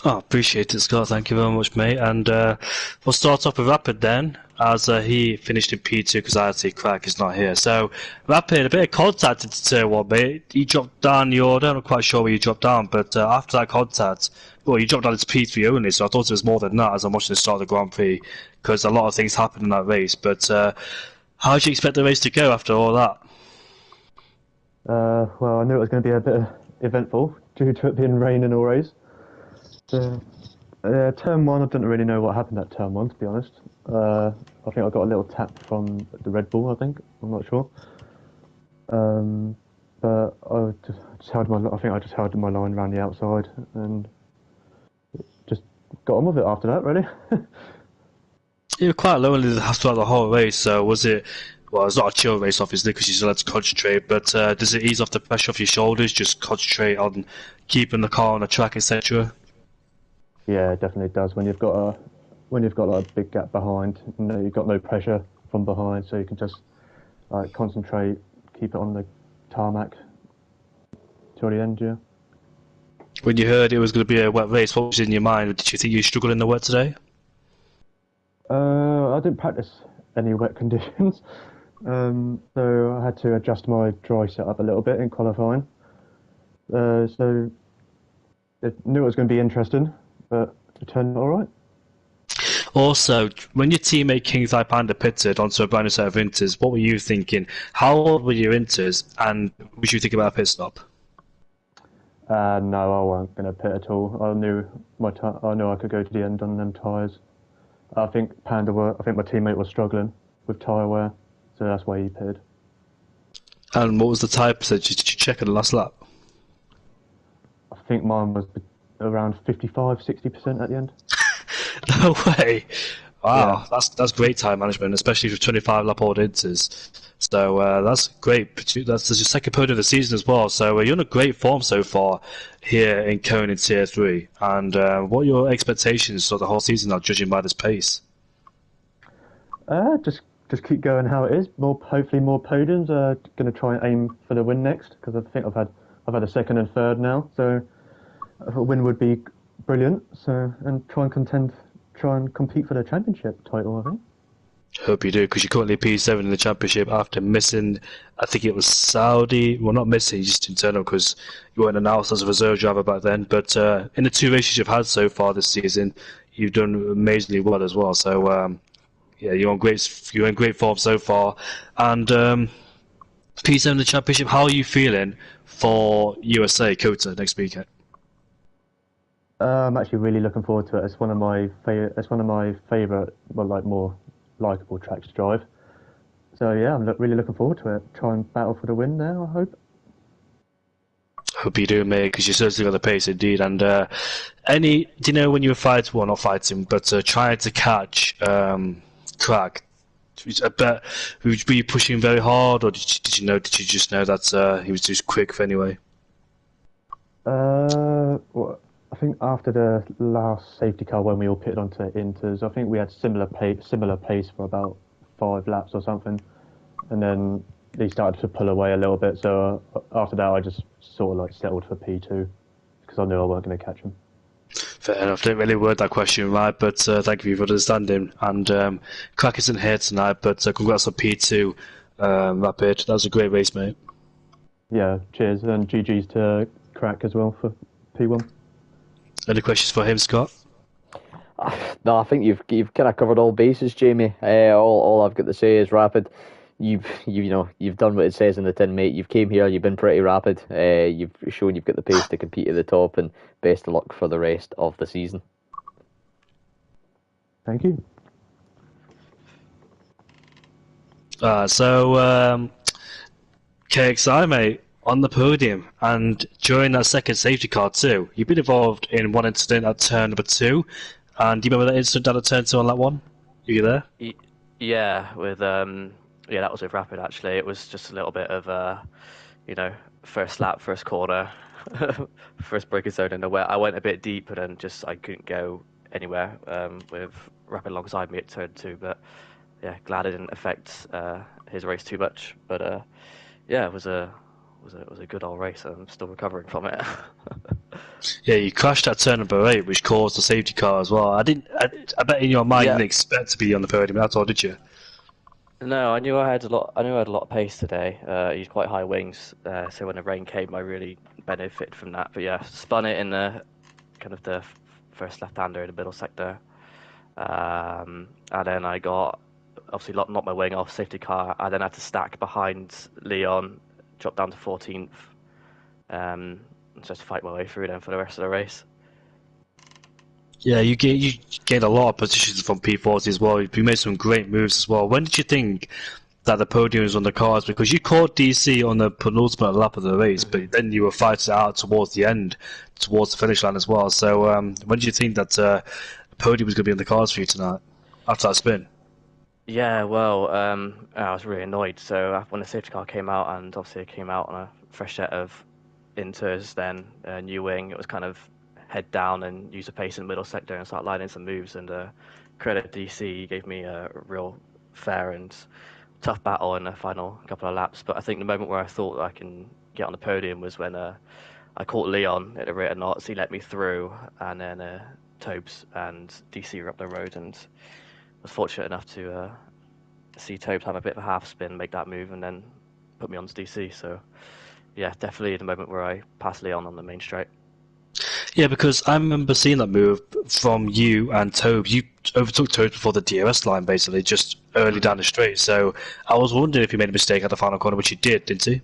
Oh, appreciate it, Scott. Thank you very much, mate. And we'll start off with Rapid then, as he finished in P2 because I see Crack is not here. So, Rapid, a bit of contact into Tier 1, mate. You dropped down your order. I'm not quite sure where you dropped down, but after that contact, well, you dropped down to P3 only, so I thought it was more than that as I'm watching the start of the Grand Prix because a lot of things happened in that race. But how did you expect the race to go after all that? Well, I knew it was going to be a bit eventful due to it being raining always. Turn one, I didn't really know what happened at turn one, to be honest. I think I got a little tap from the Red Bull, I think. I'm not sure. But I think I just held my line around the outside and just got on with it after that, really. You were quite lonely throughout the whole race, so was it... Well, it's not a chill race, obviously, because you still had to concentrate, but does it ease off the pressure off your shoulders, just concentrate on keeping the car on the track, etc.? Yeah, it definitely does. When you've got like a big gap behind, you've got no pressure from behind, so you can just like concentrate, keep it on the tarmac till the end. Yeah. When you heard it was going to be a wet race, what was in your mind? Did you think you struggled in the wet today? I didn't practice any wet conditions, so I had to adjust my dry setup a little bit in qualifying. So I knew it was going to be interesting, but it turned out all right. Also, when your teammate King Panda pitted onto a brand new set of Inters, what were you thinking? How old were your Inters, and would you think about a pit stop? No, I wasn't going to pit at all. I knew I could go to the end on them tyres. I think my teammate was struggling with tyre wear, so that's why he pitted. And what was the tyre percentage? Did you check at the last lap? I think mine was around 55, 60% at the end. No way. Wow, Yeah. that's great time management, especially for 25 lap audiences. So that's great. That's your second podium of the season as well. So you're in a great form so far here in Cone in Tier 3. And what are your expectations for the whole season now, judging by this pace? Just keep going how it is. Hopefully more podiums. Going to try and aim for the win next because I think I've had a second and third now. So a win would be brilliant. So and try and compete for the championship title. I think. Hope you do, because you're currently P7 in the championship after missing, I think it was Saudi. Well, not missing, just internal, because you weren't announced as a reserve driver back then. But in the two races you've had so far this season, you've done amazingly well as well. So yeah, you're in great form so far. And P7 in the championship, how are you feeling for USA Kota next weekend? I'm actually really looking forward to it. It's one of my favorite, well, like more likable tracks to drive. So yeah, I'm really looking forward to it. Try and battle for the win there. I hope. Hope you do, mate, because you're certainly got the pace indeed. And do you know when you were fighting, well, not fighting, but trying to catch Crack? I bet, were you pushing very hard, or did you just know that he was just quick anyway? Well, I think after the last safety car when we all pitted onto Inters, I think we had similar pace for about 5 laps or something, and then they started to pull away a little bit. So after that, I just sort of like settled for P2 because I knew I wasn't going to catch him. Fair enough. Didn't really word that question right, but thank you for understanding. And Crack isn't here tonight, but congrats on P2, Rapid. That was a great race, mate. Yeah, cheers, and GG's to Crack as well for P1. Any questions for him, Scott? No, I think you've kind of covered all bases, Jamie. All I've got to say is Rapid. You've done what it says in the tin, mate. You've came here. You've been pretty rapid. You've shown you've got the pace to compete at the top, and best of luck for the rest of the season. Thank you. So KXI, mate, on the podium, and during that second safety car too. You've been involved in one incident at turn number 2, and do you remember that incident down at turn 2 on lap 1? You there? Yeah, that was with Rapid actually. It was just a little bit of first lap, first corner, first braking zone, and I went a bit deep, and then I couldn't go anywhere with Rapid alongside me at turn 2. But yeah, glad it didn't affect his race too much. But yeah, it was a good old race. I'm still recovering from it. Yeah, you crashed at turn number 8, which caused the safety car as well. I bet in your mind you didn't expect to be on the podium at all, did you? No, I knew I had a lot. I knew I had a lot of pace today. I used quite high wings, so when the rain came, I really benefited from that. But yeah, spun it in the kind of the first left-hander in the middle sector, and then I got obviously knocked my wing off safety car. I then had to stack behind Leon, drop down to 14th, just to fight my way through then for the rest of the race. Yeah, you gained a lot of positions from P40 as well. You made some great moves as well. When did you think that the podium was on the cards? Because you caught DC on the penultimate lap of the race, but then you were fighting out towards the end, towards the finish line as well. So when did you think that the podium was going to be on the cards for you tonight after that spin? Yeah, well, I was really annoyed. So when the safety car came out, and obviously it came out on a fresh set of inters, then new wing, it was kind of head down and use the pace in the middle sector and start lining some moves. And credit DC, he gave me a real fair and tough battle in the final couple of laps. But I think the moment where I thought I can get on the podium was when I caught Leon at the rear knots. He let me through, and then Tobes and DC were up the road, and was fortunate enough to see Tobes have a bit of a half spin, make that move, and then put me onto DC. So yeah, definitely the moment where I passed Leon on the main straight. Yeah, because I remember seeing that move from you and Tobe. You overtook Tobe before the DRS line, basically, just early down the straight. So I was wondering if you made a mistake at the final corner, which you did, didn't you?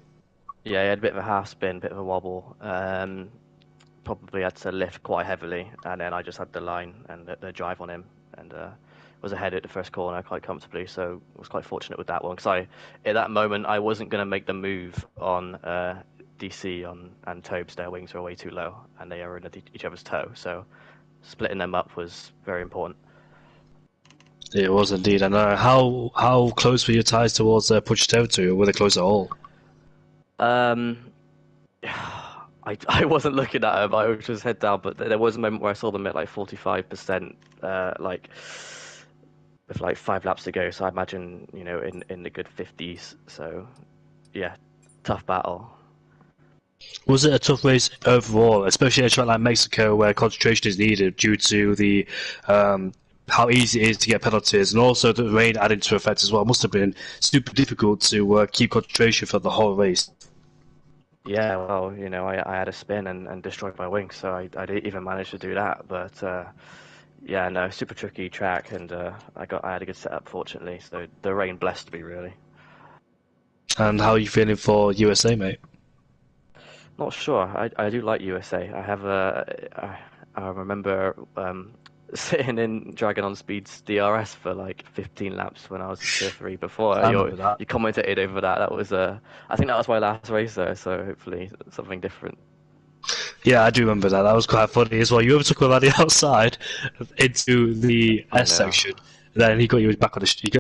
Yeah, he had a bit of a half spin, bit of a wobble. Probably had to lift quite heavily, and then I just had the line and the drive on him, and was ahead at the first corner quite comfortably. So I was quite fortunate with that one, because at that moment I wasn't going to make the move on DC and Tobes, their wings were way too low, and they are in each other's toe. So splitting them up was very important. It was indeed. And how close were your ties towards Pochettino? Or were they close at all? I wasn't looking at them. I was just head down. But there was a moment where I saw them at like 45%, like with like 5 laps to go. So I imagine in the good 50s. So yeah, tough battle. Was it a tough race overall, especially at a track like Mexico where concentration is needed due to the how easy it is to get penalties, and also the rain added to effect as well? It must have been super difficult to keep concentration for the whole race. Yeah, well, I had a spin and destroyed my wing, so I didn't even manage to do that. But yeah, no, super tricky track, and I had a good setup, fortunately. So the rain blessed me, really. And how are you feeling for USA, mate? Not sure. I do like USA. I remember sitting in Dragon on Speed's DRS for like 15 laps when I was in Tier 3 before. I remember that. You commented over that. That was I think that was my last race there, so hopefully something different. Yeah, I do remember that. That was quite funny as well. You overtook him on the outside into the S section. Then he got you back on the street.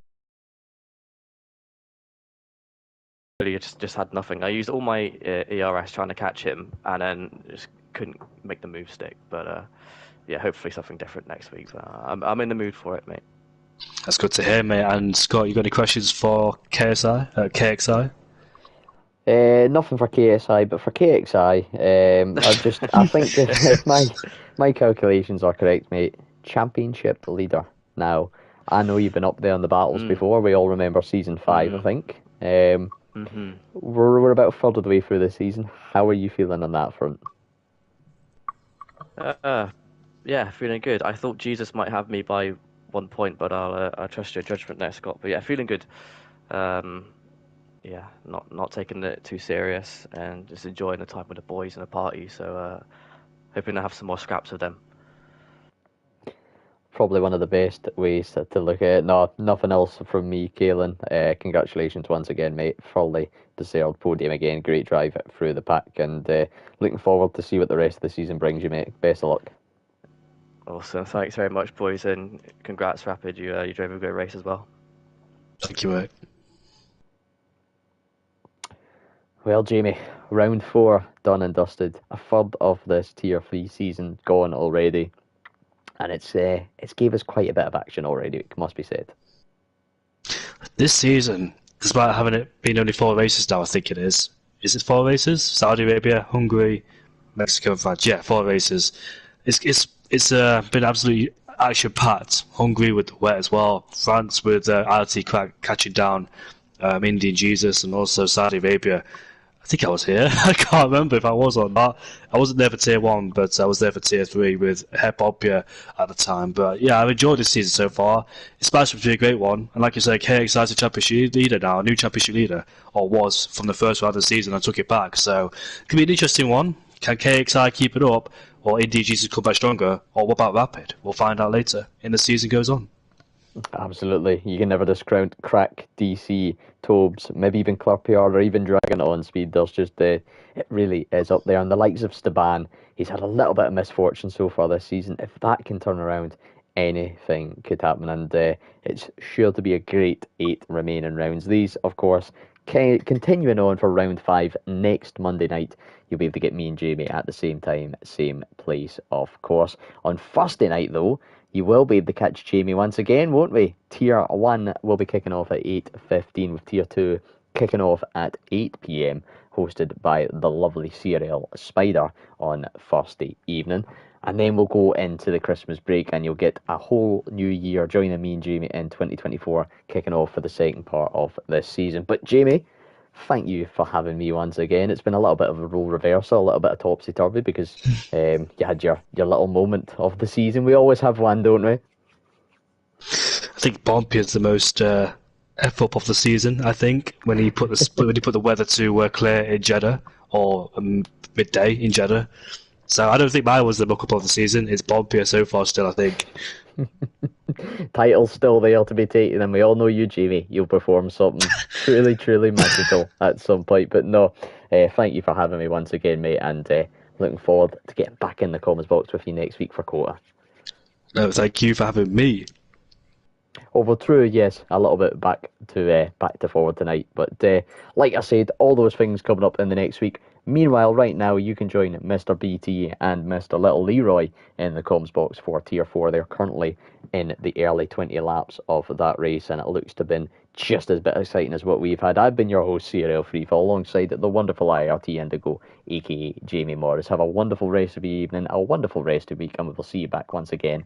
Really just had nothing. I used all my ERS trying to catch him, and then just couldn't make the move stick. But yeah, hopefully something different next week. So I'm in the mood for it, mate. That's good to hear, mate. And Scott, you got any questions for KXI? Nothing for KSI, but for KXI, I think if my calculations are correct, mate, championship leader. Now, I know you've been up there in the battles before. We all remember season 5, I think. We're about a third of the way through the season. How are you feeling on that front? Yeah, feeling good. I thought Jesus might have me by 1 point, but I'll trust your judgment there, Scott. But yeah, feeling good. Yeah, not taking it too serious and just enjoying the time with the boys and the party. So hoping to have some more scraps with them. Probably one of the best ways to look at it. No, nothing else from me, Kaelin. Congratulations once again, mate. Fully deserved podium again. Great drive through the pack, and looking forward to see what the rest of the season brings you, mate. Best of luck. Awesome. Thanks very much, boys, and congrats, Rapid. You drove a good race as well. Thank you, mate. Well, Jamie, round 4 done and dusted. A third of this Tier 3 season gone already. And it's gave us quite a bit of action already, it must be said. This season, despite having it been only 4 races now, I think it is. Is it 4 races? Saudi Arabia, Hungary, Mexico, and France. Yeah, 4 races. It's been absolutely action-packed. Hungary with the wet as well. France with ILT catching down Indian Jesus, and also Saudi Arabia. I think I was here. I can't remember if I was or not. I wasn't there for Tier 1, but I was there for Tier 3 with Hepopia at the time. But yeah, I've enjoyed this season so far. It's managed to be a great one. And like you said, KXI is a championship leader now, a new championship leader, or was from the first round of the season. I took it back. So it could be an interesting one. Can KXI keep it up, or Indian Jesus come back stronger, or what about Rapid? We'll find out later in the season goes on. Absolutely. You can never discount Crack, DC, Tobes, maybe even Clurpiard or even Dragon on Speed. There's just it really is up there. And the likes of Staban, he's had a little bit of misfortune so far this season. If that can turn around, anything could happen. And it's sure to be a great 8 remaining rounds. These, of course, continuing on for round 5 next Monday night. You'll be able to get me and Jamie at the same time, same place, of course. On Thursday night, though, you will be able to catch Jamie once again, won't we? Tier 1 will be kicking off at 8:15, with Tier 2 kicking off at 8 p.m, hosted by the lovely CRL Spider on Thursday evening. And then we'll go into the Christmas break, and you'll get a whole new year joining me and Jamie in 2024, kicking off for the second part of this season. But Jamie, thank you for having me once again. It's been a little bit of a role reversal, a little bit of topsy-turvy, because you had your little moment of the season. We always have one, don't we? I think Pompey is the most F-up of the season, I think, when he put the weather to clear in Jeddah, or midday in Jeddah. So I don't think mine was the muck-up of the season. It's Pompey so far still, I think. Title's still there to be taken, and we all know you, Jamie. You'll perform something truly, truly magical at some point. But no, Thank you for having me once again, mate, and looking forward to getting back in the comments box with you next week for Quota. No, thank you for having me. Over true, yes, a little bit back to forward tonight, but like I said, all those things coming up in the next week. Meanwhile, right now, you can join Mr. BT and Mr. Little Leroy in the comms box for Tier 4. They're currently in the early 20 laps of that race, and it looks to have been just as bit exciting as what we've had. I've been your host, CRL III, alongside the wonderful IRT Indigo, aka Jamie Morris. Have a wonderful rest of the evening, a wonderful rest of the week, and we'll see you back once again